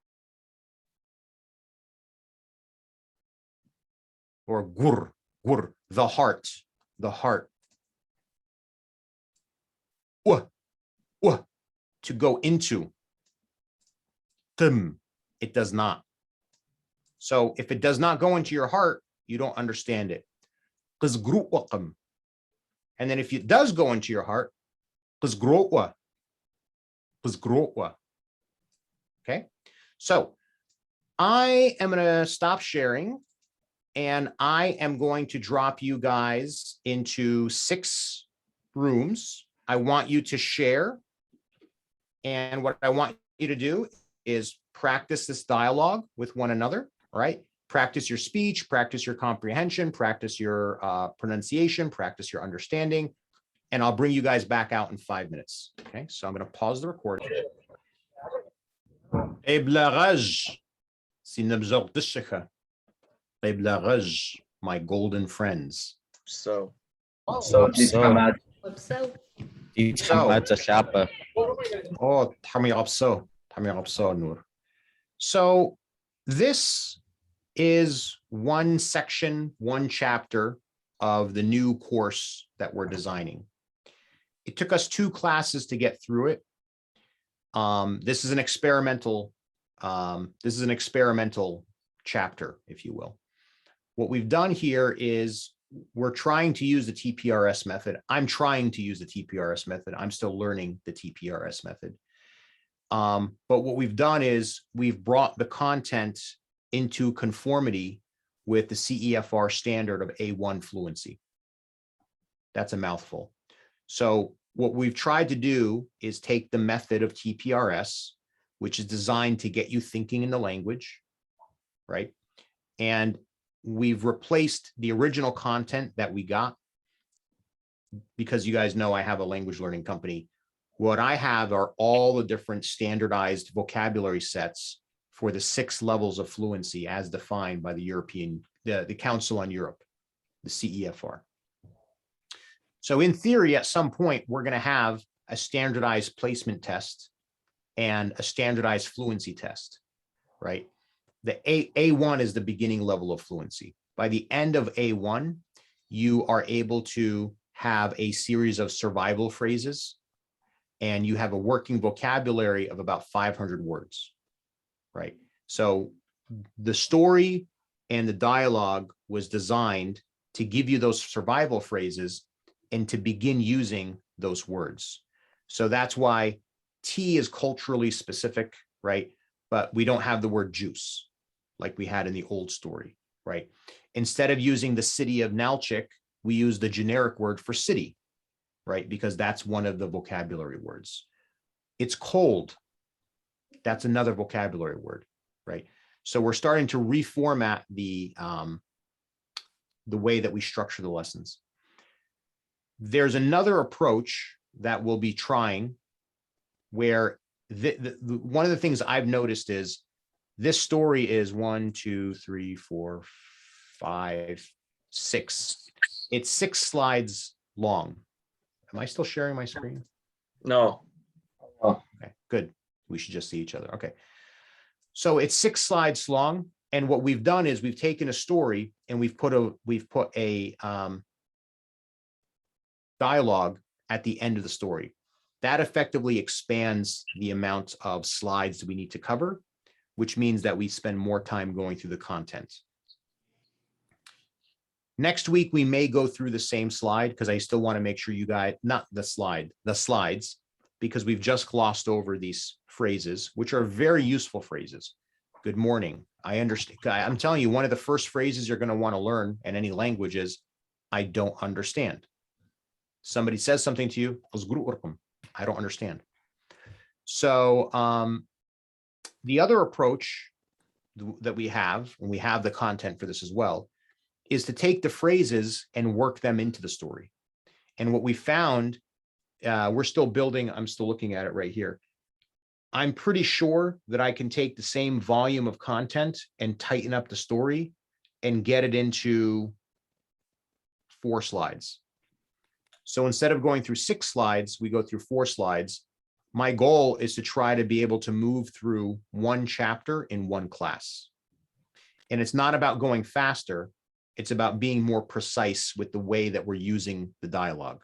or gur, the heart, the heart. To go into. Tim, it does not. So if it does not go into your heart, you don't understand it. And then if it does go into your heart, okay? So I am going to stop sharing. And I am going to drop you guys into 6 rooms. I want you to share. And what I want you to do is practice this dialogue with one another, right? Practice your speech, practice your comprehension, practice your pronunciation, practice your understanding. And I'll bring you guys back out in 5 minutes. Okay, so I'm going to pause the recording. My golden friends. So. Oh, Nur. So this is one section, one chapter of the new course that we're designing. It took us 2 classes to get through it. This is an experimental chapter, if you will. What we've done here is we're trying to use the TPRS method. I'm trying to use the TPRS method. I'm still learning the TPRS method. But what we've done is we've brought the content into conformity with the CEFR standard of A1 fluency. That's a mouthful. So what we've tried to do is take the method of TPRS, which is designed to get you thinking in the language, right? And we've replaced the original content that we got, because you guys know I have a language learning company. What I have are all the different standardized vocabulary sets for the 6 levels of fluency as defined by the the Council on Europe, the CEFR. So in theory, at some point, we're going to have a standardized placement test and a standardized fluency test, right? The A1 is the beginning level of fluency. By the end of A1, you are able to have a series of survival phrases, and you have a working vocabulary of about 500 words, right? So the story and the dialogue was designed to give you those survival phrases and to begin using those words. So that's why tea is culturally specific, right? But we don't have the word juice like we had in the old story, right? Instead of using the city of Nalchik, we use the generic word for city, right? Because that's one of the vocabulary words. It's cold. That's another vocabulary word, right? So we're starting to reformat the way that we structure the lessons. There's another approach that we'll be trying where one of the things I've noticed is this story is 1, 2, 3, 4, 5, 6. It's 6 slides long. Am I still sharing my screen? No. Okay, good. We should just see each other. Okay. So it's 6 slides long. And what we've done is we've taken a story and we've put a dialogue at the end of the story. That effectively expands the amount of slides that we need to cover, which means that we spend more time going through the content. Next week, we may go through the same slide because I still want to make sure you guys, not the slides, because we've just glossed over these phrases, which are very useful phrases. Good morning. I understand. I'm telling you, one of the first phrases you're going to want to learn in any language is, I don't understand. Somebody says something to you, I don't understand. So the other approach that we have, and we have the content for this as well, is to take the phrases and work them into the story. And what we found, we're still building, I'm still looking at it right here. I'm pretty sure that I can take the same volume of content and tighten up the story and get it into 4 slides. So instead of going through 6 slides, we go through 4 slides. My goal is to try to be able to move through 1 chapter in 1 class. And it's not about going faster. It's about being more precise with the way that we're using the dialogue,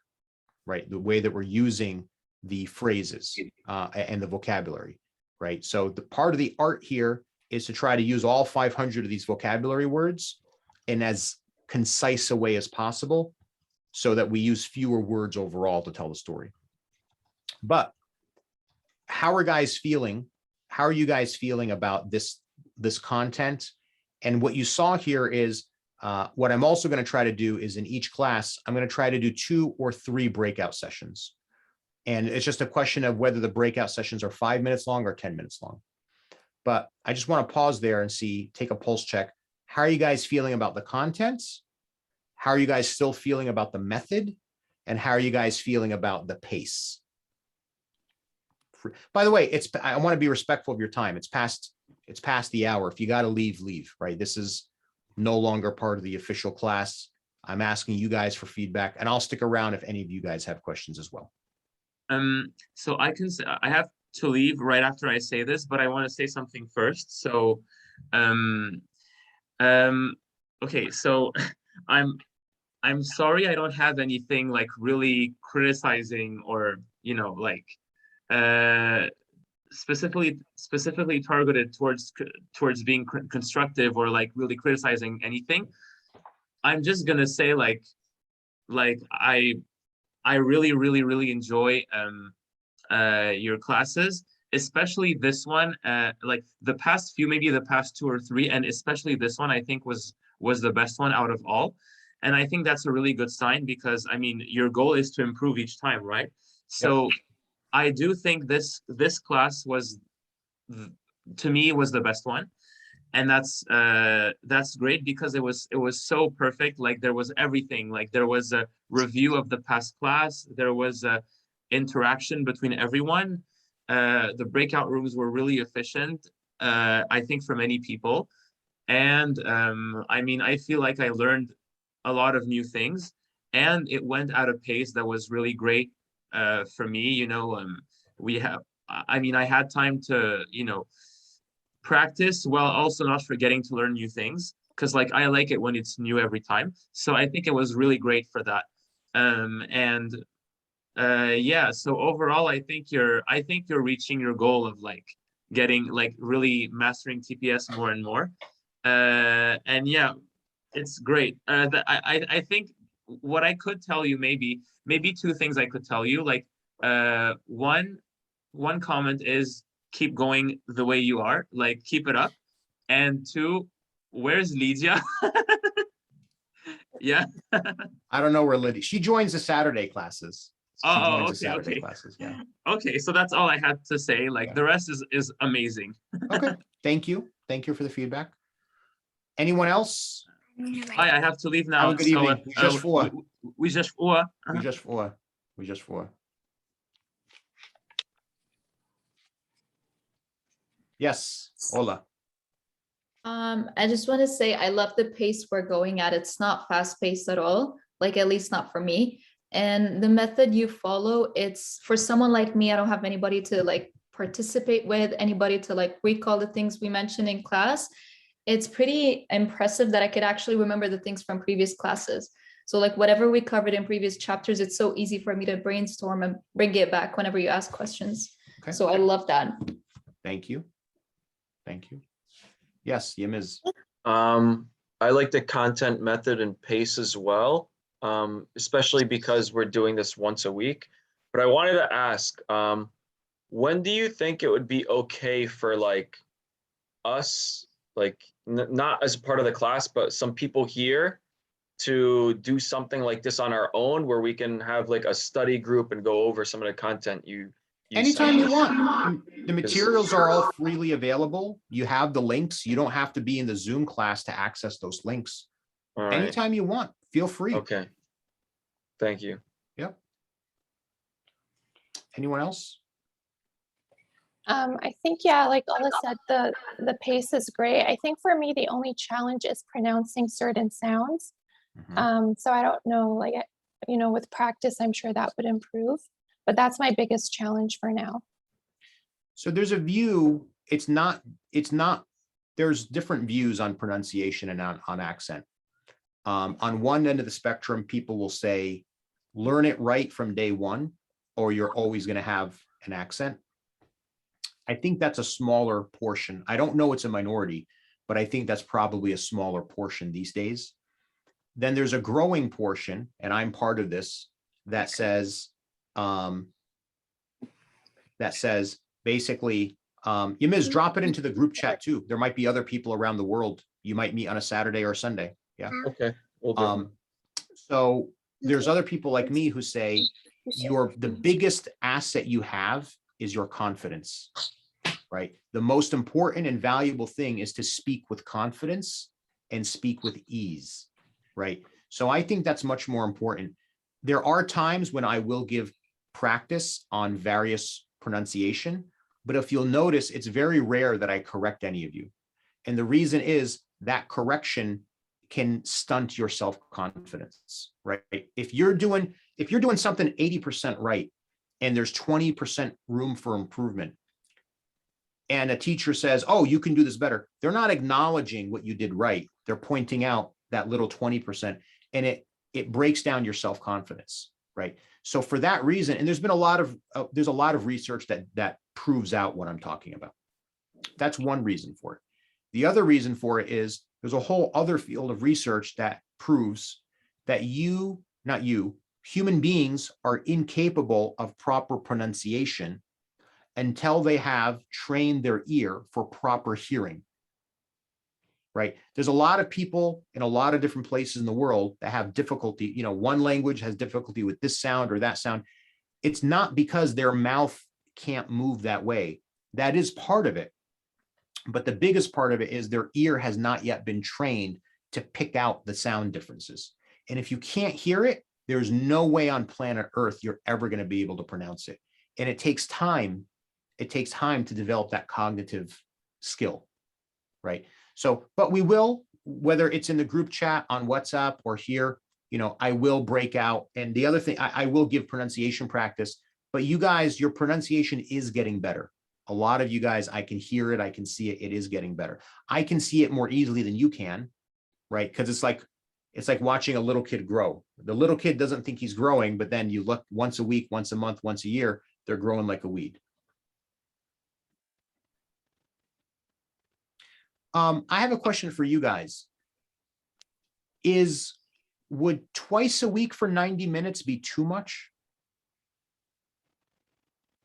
right? The way that we're using the phrases and the vocabulary, right? So the part of the art here is to try to use all 500 of these vocabulary words in as concise a way as possible so that we use fewer words overall to tell the story. But how are guys feeling? How are you guys feeling about this content? And what you saw here is what I'm also going to try to do is in each class, I'm going to try to do 2 or 3 breakout sessions. And it's just a question of whether the breakout sessions are 5 minutes long or 10 minutes long. But I just want to pause there and take a pulse check. How are you guys feeling about the contents? How are you guys still feeling about the method? And how are you guys feeling about the pace? By the way, I want to be respectful of your time. It's past the hour. If you got to leave, right? This is no longer part of the official class. I'm asking you guys for feedback, and I'll stick around if any of you guys have questions as well. So I have to leave right after I say this, but I want to say something first. So, okay, so I'm sorry I don't have anything like really criticizing or, you know, like specifically targeted towards being constructive or like really criticizing anything. I'm just gonna say like I really enjoy your classes, especially this one. Like the past few, maybe the past 2 or 3, and especially this one, I think was the best one out of all. And I think that's a really good sign because I mean your goal is to improve each time, right? So yep. I do think this class was, to me, was the best one. And that's great because it was so perfect. Like there was everything. Like there was a review of the past class. There was a interaction between everyone. The breakout rooms were really efficient. I think for many people. And I mean, I feel like I learned a lot of new things, and it went at a pace that was really great for me. You know, I had time to, you know, practice while also not forgetting to learn new things, because like I like it when it's new every time. So I think it was really great for that. Yeah, so overall I think you're reaching your goal of like getting like really mastering TPS more and more. And yeah, it's great. I think what I could tell you, maybe two things I could tell you. Like one comment is keep going the way you are, like keep it up. And two, where's Lydia? Yeah. I don't know where Lydia, she joins the Saturday classes. She joins the Saturday classes, yeah. Okay, so that's all I had to say. Like the rest is amazing. Okay, thank you. Thank you for the feedback. Anyone else? Hi, I have to leave now. Have a good evening. We just for. We just for. Yes, Ola. I just want to say I love the pace we're going at. It's not fast paced at all, like at least not for me. And the method you follow, it's for someone like me, I don't have anybody to like participate with, anybody to like recall the things we mentioned in class. It's pretty impressive that I could actually remember the things from previous classes. So like whatever we covered in previous chapters, it's so easy for me to brainstorm and bring it back whenever you ask questions. Okay. So I love that. Thank you. Thank you. Yes, Yemiz. I like the content method and pace as well, especially because we're doing this once a week. But I wanted to ask, when do you think it would be okay for like us, like not as part of the class, but some people here to do something like this on our own, where we can have like a study group and go over some of the content you Anytime you want. The materials are all freely available. You have the links. You don't have to be in the Zoom class to access those links. All right. Anytime you want, feel free. Okay. Thank you. Yep. Anyone else? I think, yeah, like Ola said, the pace is great. I think for me, the only challenge is pronouncing certain sounds. So I don't know, like, you know, with practice, I'm sure that would improve, but that's my biggest challenge for now. So there's a view, it's not, there's different views on pronunciation and on accent. On one end of the spectrum, people will say, learn it right from day one, or you're always going to have an accent. I think that's a smaller portion. I don't know it's a minority, but I think that's probably a smaller portion these days. Then there's a growing portion, and I'm part of this, that says basically, Yemiz, drop it into the group chat too. There might be other people around the world you might meet on a Saturday or Sunday. Yeah. Okay. We'll do. So there's other people like me who say the biggest asset you have is your confidence, right? The most important and valuable thing is to speak with confidence and speak with ease, right? So I think that's much more important. There are times when I will give practice on various pronunciation, but if you'll notice, it's very rare that I correct any of you. And the reason is that correction can stunt your self-confidence, right? If you're doing something 80% right, and there's 20% room for improvement, and a teacher says, oh, you can do this better, they're not acknowledging what you did right. They're pointing out that little 20%, and it breaks down your self-confidence, right? So for that reason, and there's a lot of research that proves out what I'm talking about. That's one reason for it. The other reason for it is there's a whole other field of research that proves that human beings are incapable of proper pronunciation until they have trained their ear for proper hearing, right? There's a lot of people in a lot of different places in the world that have difficulty, you know, one language has difficulty with this sound or that sound. It's not because their mouth can't move that way. That is part of it. But the biggest part of it is their ear has not yet been trained to pick out the sound differences. And if you can't hear it, there's no way on planet Earth you're ever going to be able to pronounce it. And it takes time. It takes time to develop that cognitive skill, right? So, but we will, whether it's in the group chat on WhatsApp or here, you know, I will break out. And the other thing, I will give pronunciation practice, but you guys, your pronunciation is getting better. A lot of you guys, I can hear it, I can see it, it is getting better. I can see it more easily than you can, right? Because it's like watching a little kid grow. The little kid doesn't think he's growing, but then you look once a week, once a month, once a year, they're growing like a weed. I have a question for you guys. Is would twice a week for 90 minutes be too much?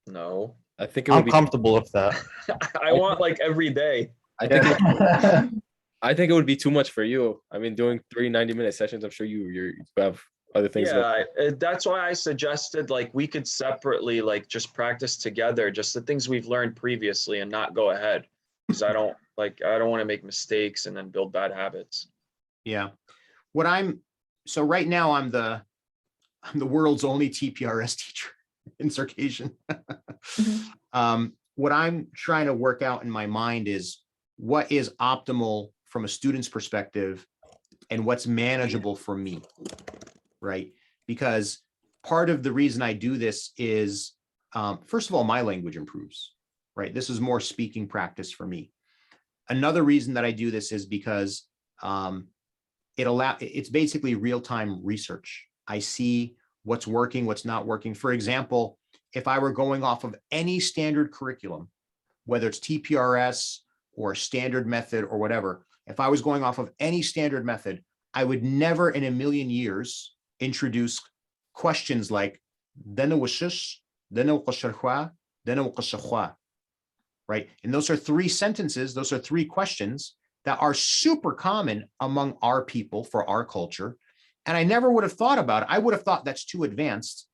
No. I think it would I'm be. comfortable with that. I want like every day. I think. I think it would be too much for you. I mean, doing 3 90-minute sessions, I'm sure you have other things. Yeah, that's why I suggested like we could separately like just practice together, just the things we've learned previously and not go ahead. Because I don't want to make mistakes and then build bad habits. Yeah. So right now I'm the world's only TPRS teacher in Circassian. What I'm trying to work out in my mind is what is optimal from a student's perspective and what's manageable for me, right? Because part of the reason I do this is, first of all, my language improves, right? This is more speaking practice for me. Another reason that I do this is because it's basically real-time research. I see what's working, what's not working. For example, if I were going off of any standard curriculum, whether it's TPRS or standard method or whatever, if I was going off of any standard method, I would never in a million years introduce questions like right? And those are 3 sentences, those are 3 questions that are super common among our people for our culture. And I never would have thought about it. I would have thought that's too advanced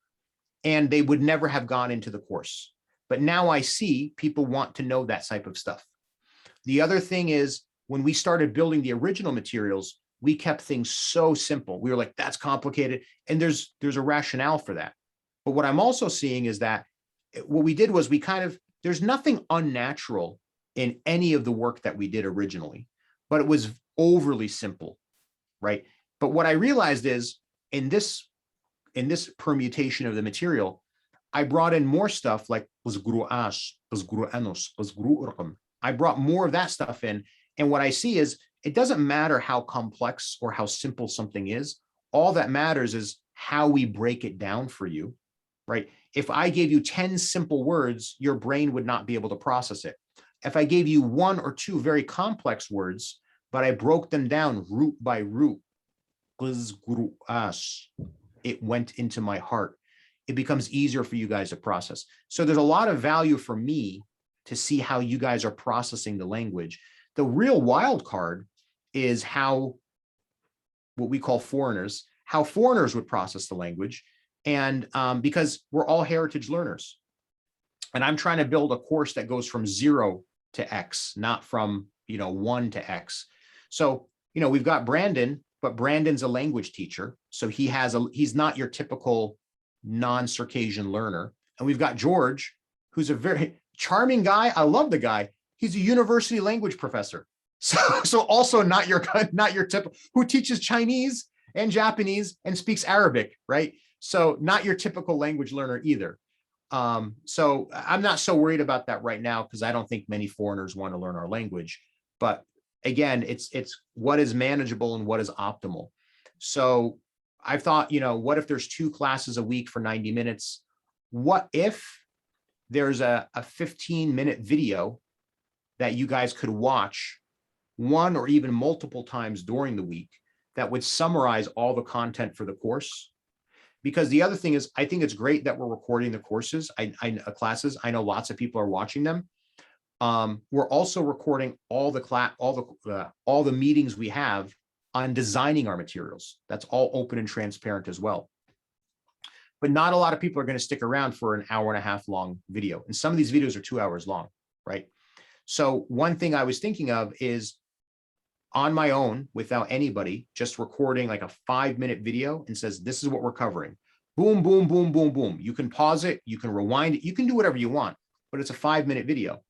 and they would never have gone into the course. But now I see people want to know that type of stuff. The other thing is when we started building the original materials, we kept things so simple. We were like, that's complicated. And there's a rationale for that. But what I'm also seeing is that what we did was there's nothing unnatural in any of the work that we did originally, but it was overly simple, right? But what I realized is in this permutation of the material, I brought in more stuff like I brought more of that stuff in. And what I see is it doesn't matter how complex or how simple something is. All that matters is how we break it down for you, right? If I gave you 10 simple words, your brain would not be able to process it. If I gave you 1 or 2 very complex words, but I broke them down root by root, it went into my heart. It becomes easier for you guys to process. So there's a lot of value for me to see how you guys are processing the language. The real wild card is how, what we call foreigners, how foreigners would process the language. And because we're all heritage learners. And I'm trying to build a course that goes from 0 to X, not from 1 to X. So, we've got Brandon, but Brandon's a language teacher. So he's not your typical non-Circassian learner. And we've got George, who's a very charming guy. I love the guy. He's a university language professor. So also not your typical, who teaches Chinese and Japanese and speaks Arabic, right? So not your typical language learner either. So I'm not so worried about that right now because I don't think many foreigners want to learn our language. But again, it's what is manageable and what is optimal. So I thought, what if there's 2 classes a week for 90 minutes? What if there's a 15-minute video that you guys could watch 1 or even multiple times during the week that would summarize all the content for the course? Because the other thing is, I think it's great that we're recording the courses, classes. I know lots of people are watching them. We're also recording all the meetings we have on designing our materials. That's all open and transparent as well. But not a lot of people are going to stick around for an 1.5 hour long video. And some of these videos are 2 hours long, right? So one thing I was thinking of is on my own, without anybody, just recording like a 5-minute video and says, this is what we're covering. Boom, boom, boom, boom, boom. You can pause it. You can rewind it. You can do whatever you want, but it's a 5-minute video.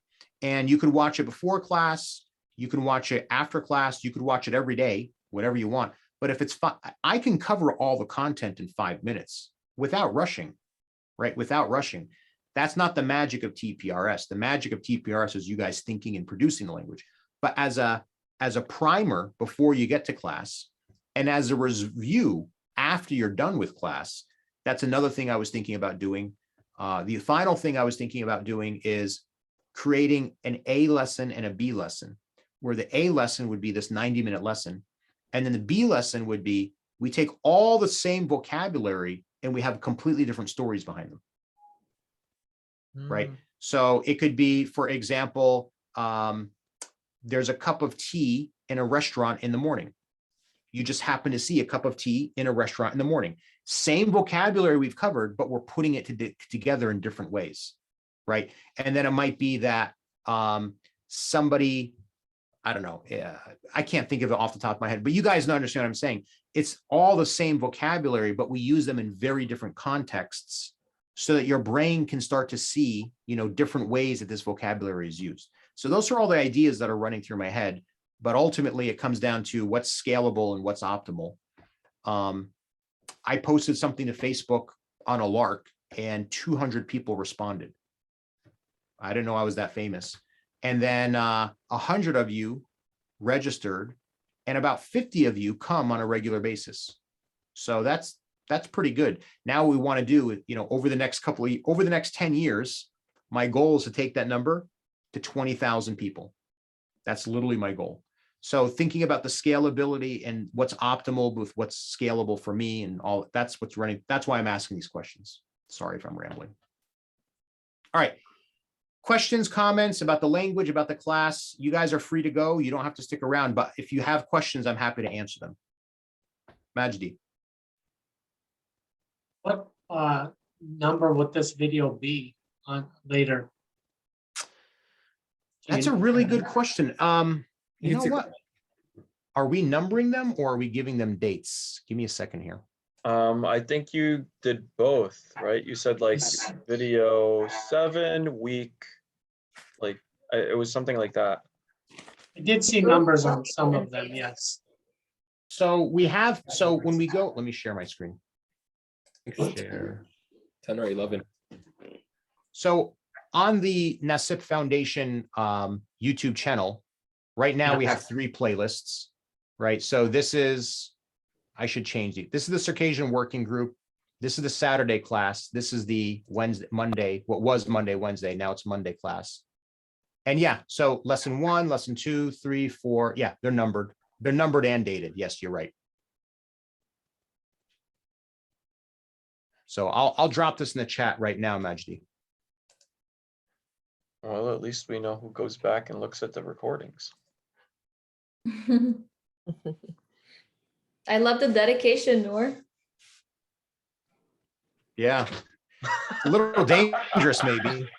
And you could watch it before class. You can watch it after class. You could watch it every day, whatever you want. But if it's I can cover all the content in 5 minutes without rushing, right? Without rushing. That's not the magic of TPRS. The magic of TPRS is you guys thinking and producing the language. But as a primer before you get to class, and as a review after you're done with class, that's another thing I was thinking about doing. The final thing I was thinking about doing is creating an A lesson and a B lesson, where the A lesson would be this 90-minute lesson. And then the B lesson would be we take all the same vocabulary and we have completely different stories behind them. Right. So it could be, for example, there's a cup of tea in a restaurant in the morning. You just happen to see a cup of tea in a restaurant in the morning. Same vocabulary we've covered, but we're putting it together in different ways. Right. And then it might be that somebody, I don't know, I can't think of it off the top of my head, but you guys understand what I'm saying. It's all the same vocabulary, but we use them in very different contexts so that your brain can start to see, different ways that this vocabulary is used. So those are all the ideas that are running through my head, but ultimately it comes down to what's scalable and what's optimal. I posted something to Facebook on a lark and 200 people responded. I didn't know I was that famous. And then 100 of you registered and about 50 of you come on a regular basis. So that's pretty good. Now we want to do, over the next 10 years, my goal is to take that number to 20,000 people. That's literally my goal. So thinking about the scalability and what's optimal with what's scalable for me and all, that's what's running. That's why I'm asking these questions. Sorry if I'm rambling. All right. Questions, comments about the language, about the class, you guys are free to go. You don't have to stick around, but if you have questions, I'm happy to answer them. Majdi. What number would this video be on later? That's a really good question. You know what? Are we numbering them or are we giving them dates? Give me a second here. I think you did both, right? You said like video 7, week, like it was something like that. I did see numbers on some of them, yes. So when we go, let me share my screen. Share. 10 or 11. So on the Nasip Foundation YouTube channel, right now we have 3 playlists, right? So this is, I should change it. This is the Circassian working group. This is the Saturday class. This is the Monday, what was Monday, Wednesday. Now it's Monday class. And yeah, so lesson 1, lesson 2, 3, 4. Yeah, they're numbered. They're numbered and dated. Yes, you're right. So I'll drop this in the chat right now, Majdi. Well, at least we know who goes back and looks at the recordings. I love the dedication, Noor. Yeah, a little dangerous maybe.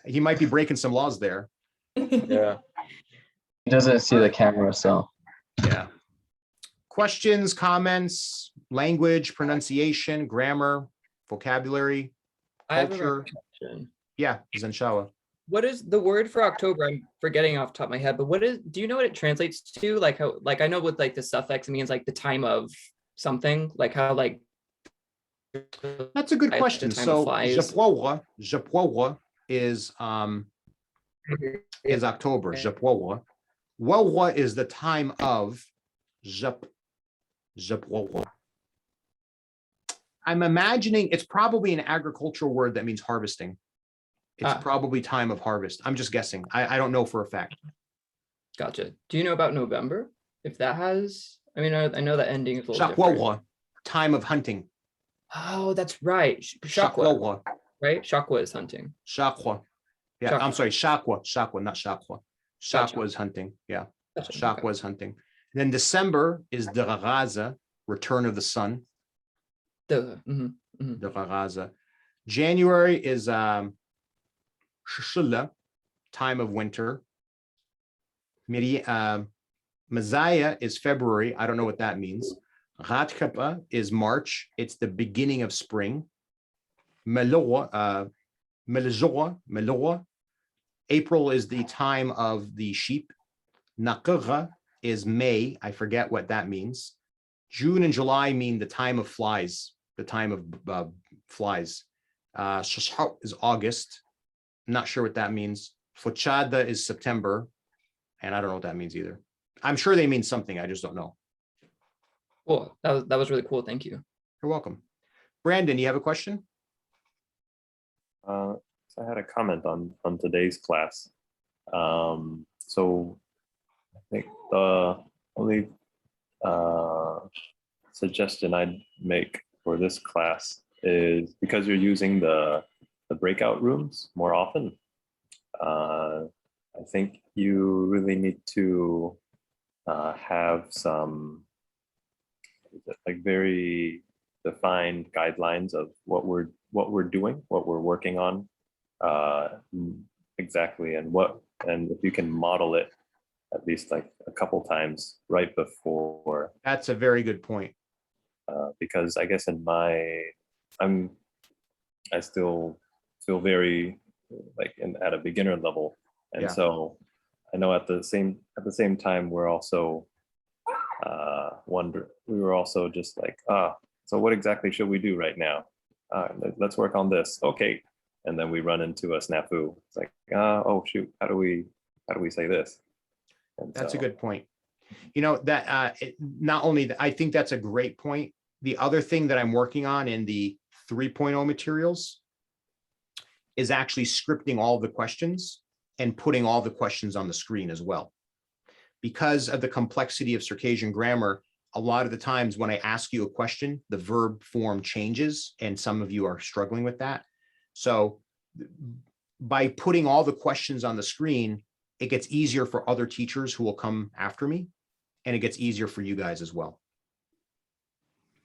He might be breaking some laws there. Yeah. He doesn't see the camera, so. Yeah. Questions, comments, language, pronunciation, grammar, vocabulary, I have a culture. question. Yeah, Zanshawa. What is the word for October? I'm forgetting off the top of my head, but do you know what it translates to? Like how, like I know with like the suffix, it means like the time of something, like how like. That's a good question. So Japwawa is October. Japwawa. Wawa is the time of Japwawa. I'm imagining it's probably an agricultural word that means harvesting. It's probably time of harvest. I'm just guessing. I don't know for a fact. Gotcha. Do you know about November? If that has, I mean, I know that ending is a little different. Shakwawa, time of hunting. Oh, that's right. Shakwawa. Right? Shakwa is hunting. Shakwa. Yeah, Shakwa. I'm sorry. Shakwa, not Shakwa. Shakwa Gotcha. is hunting. Yeah. Gotcha. Shakwa is hunting. And then December is Deragaza, return of the sun. Deragaza. January is Shishula, time of winter. Mazaya is February. I don't know what that means. Ratkapa is March. It's the beginning of spring. Meloa, April is the time of the sheep. Nakura is May. I forget what that means. June and July mean the time of flies, the time of flies. Shashau is August. Not sure what that means. Fochada is September. And I don't know what that means either. I'm sure they mean something. I just don't know. Cool. That was really cool. Thank you. You're welcome. Brandon, you have a question? So I had a comment on today's class. So I think the only suggestion I'd make for this class is because you're using the breakout rooms more often, I think you really need to have some like very defined guidelines of what we're doing, what we're working on exactly, and if you can model it at least like a couple times right before. That's a very good point. Because I guess I still feel very like at a beginner level, and Yeah. so I know at the same time we're also we were also just like, so what exactly should we do right now? Let's work on this. Okay. And then we run into a snafu. It's like, oh shoot, how do we say this? And That's a so- good point. You know, that not only, I think that's a great point. The other thing that I'm working on in the 3.0 materials is actually scripting all the questions and putting all the questions on the screen as well. Because of the complexity of Circassian grammar, a lot of the times when I ask you a question, the verb form changes, and some of you are struggling with that. So by putting all the questions on the screen, it gets easier for other teachers who will come after me, and it gets easier for you guys as well.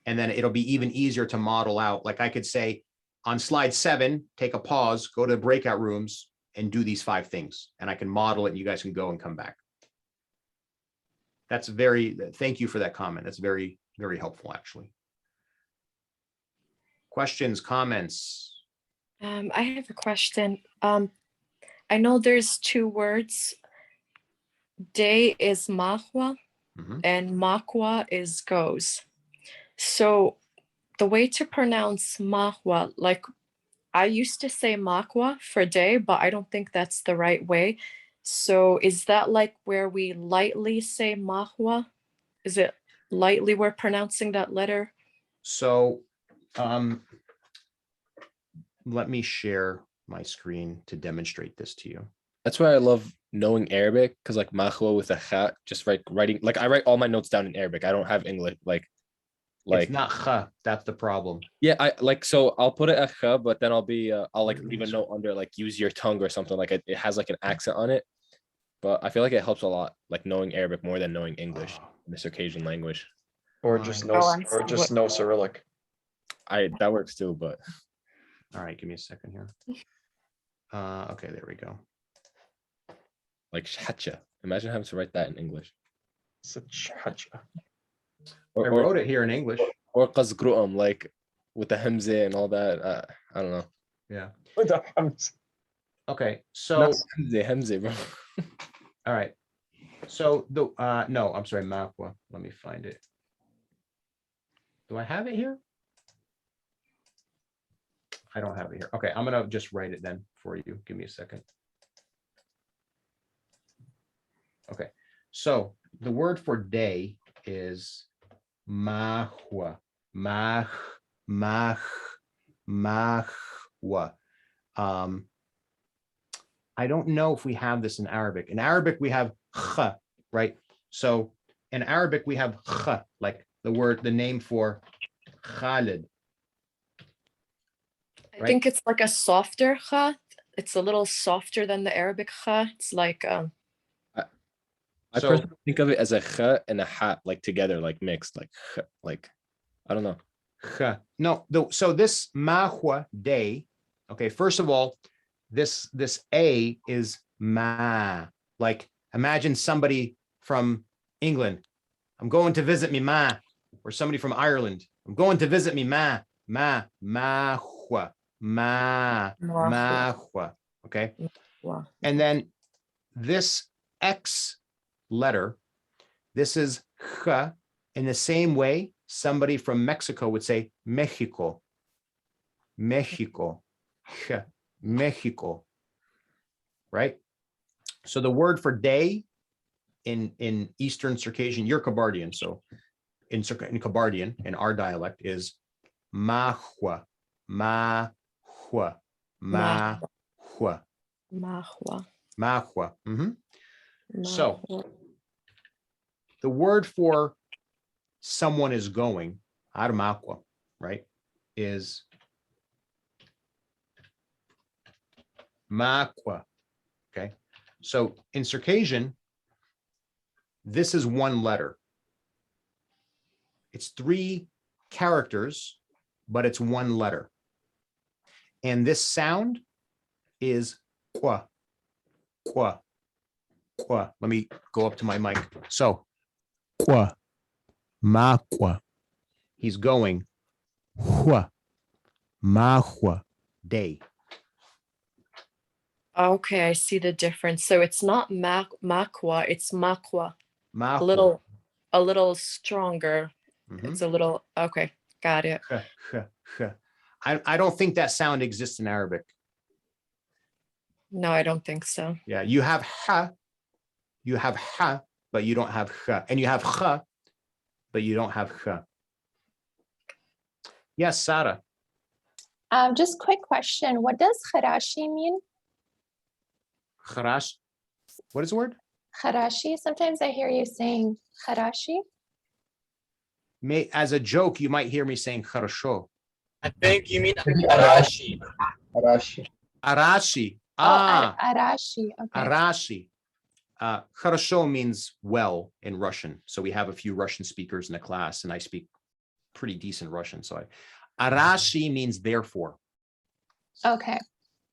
And then it'll be even easier to model out. Like I could say on slide 7, take a pause, go to breakout rooms and do these 5 things. And I can model it and you guys can go and come back. Thank you for that comment. That's very, very helpful actually. Questions, comments? I have a question. I know there's 2 words. Day is mahwa and makwa is goes. So the way to pronounce mahwa, like I used to say makwa for day, but I don't think that's the right way. So is that like where we lightly say mahwa? Is it lightly we're pronouncing that letter? So let me share my screen to demonstrate this to you. That's why I love knowing Arabic, because like mahwa with a kha, just writing, like I write all my notes down in Arabic. I don't have English, like It's not kha, that's the problem. yeah, so I'll put it at kha, but then I'll like leave a note under like use your tongue or something, like it has like an accent on it. But I feel like it helps a lot, like knowing Arabic more than knowing English in the Circassian language. Or just no Cyrillic. That works too, but all right, give me a second here. Okay, there we go. Like shacha. Imagine having to write that in English. I wrote it here in English. Or qazgru'um, like with the hamza and all that. I don't know. Yeah. With the hamza. Okay, so Not hamza, bro. all right. So no, I'm sorry, Mapwa. Let me find it. Do I have it here? I don't have it here. Okay, I'm gonna just write it then for you. Give me a second. Okay, so the word for day is mahwa. Mahwa. I don't know if we have this in Arabic. In Arabic, we have kha, right? So in Arabic, we have kha, like the name for Khalid. I think it's like a softer kha. It's a little softer than the Arabic kha. It's like I personally think of it as a kha and a ha, like together, like mixed, like I don't know. Kha. No, so this mahwa day. Okay, first of all, this a is ma. Like imagine somebody from England. I'm going to visit me ma, or somebody from Ireland. I'm going to visit me ma. Mahwa. Mahwa. Okay. And then this X letter, this is kha. In the same way, somebody from Mexico would say Mexico. Mexico. Kha. Mexico. Right? So the word for day in Eastern Circassian, you're Kabardian, so in Kabardian, in our dialect, is mahwa. Mahwa. Mahwa. mahwa. Mahwa. So the word for someone is going, armakwa, right, is makwa. Okay. So in Circassian, this is one letter. It's 3 characters, but it's one letter. And this sound is qua, qua, qua. Let me go up to my mic. So, qua, makwa. He's going, hua, mahua, day. Okay, I see the difference. So it's not makwa, it's makwa. Mahua. A little stronger. It's a little, okay, got it. I don't think that sound exists in Arabic. No, I don't think so. Yeah, you have ha, but you don't have ha. And you have ha, but you don't have ha. Yes, Sarah. Just quick question. What does kharashi mean? Kharash. What is the word? Kharashi. Sometimes I hear you saying kharashi. As a joke, you might hear me saying kharasho. I think you mean Arashi. Arashi. Arashi. Arashi. Okay. Arashi. Kharasho means well in Russian. So we have a few Russian speakers in the class, and I speak pretty decent Russian. So Arashi means therefore. Okay.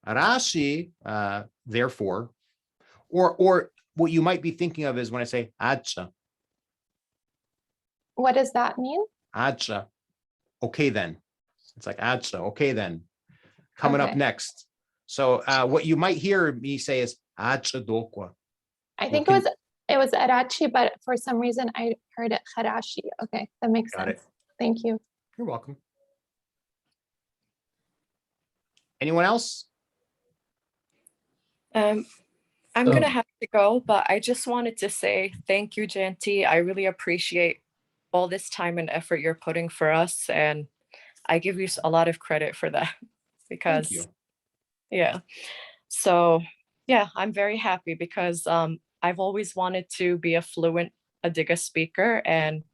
Arashi, therefore, or what you might be thinking of is when I say acha. What does that mean? Acha. Okay then. It's like acha. Okay then. Coming up next. So what you might hear me say is acha dokwa. I think it was arachi, but for some reason I heard it kharashi. Okay, that makes sense. Thank you. You're welcome. Anyone else? I'm gonna have to go, but I just wanted to say thank you, Janti. I really appreciate all this time and effort you're putting for us, and I give you a lot of credit for that because, yeah. So yeah, I'm very happy because I've always wanted to be a fluent Adiga speaker, and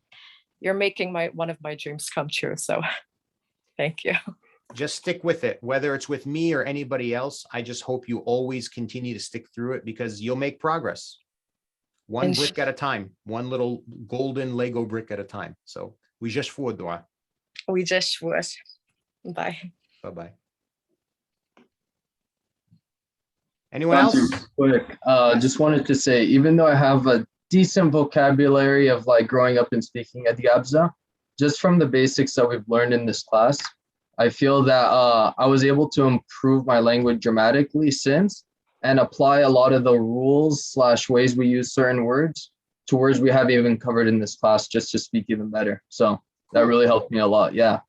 you're making one of my dreams come true. So thank you. Just stick with it, whether it's with me or anybody else. I just hope you always continue to stick through it because you'll make progress. One brick at a time, one little golden Lego brick at a time. So we just forward. We just would. Bye. Bye-bye. Anyone else? Quick, just wanted to say, even though I have a decent vocabulary of like growing up and speaking at the Abza, just from the basics that we've learned in this class, I feel that I was able to improve my language dramatically since and apply a lot of the rules / ways we use certain words to words we haven't even covered in this class just to speak even better. So that really helped me a lot. Yeah.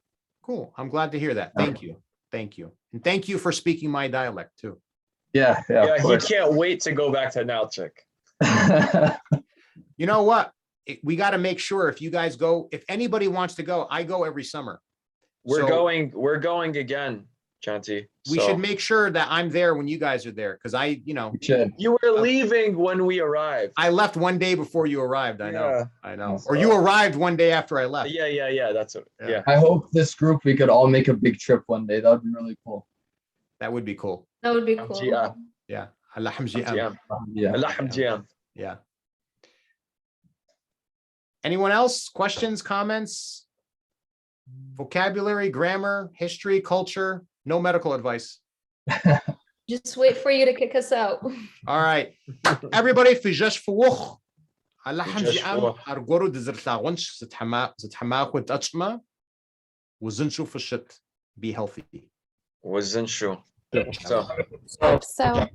Cool. I'm glad to hear that. Thank you. Thank you. And thank you for speaking my dialect too. Yeah. He can't wait to go back to Nalchik. You know what? We got to make sure if you guys go, if anybody wants to go, I go every summer. We're going again, Chanti. We should make sure that I'm there when you guys are there. Cause you were leaving when we arrived. I left one day before you arrived. I know. Or you arrived one day after I left. Yeah. That's it. Yeah. I hope this group, we could all make a big trip one day. That would be really cool. That would be cool. That would be cool. Yeah. Yeah. Anyone else? Questions, comments? Vocabulary, grammar, history, culture, no medical advice. Just wait for you to kick us out. All right. Everybody في جش فوخ. على حمزي أم أرجورو دزرتاغونش زتحما وتأشما وزنشو في الشت. Be healthy. وزنشو. So. So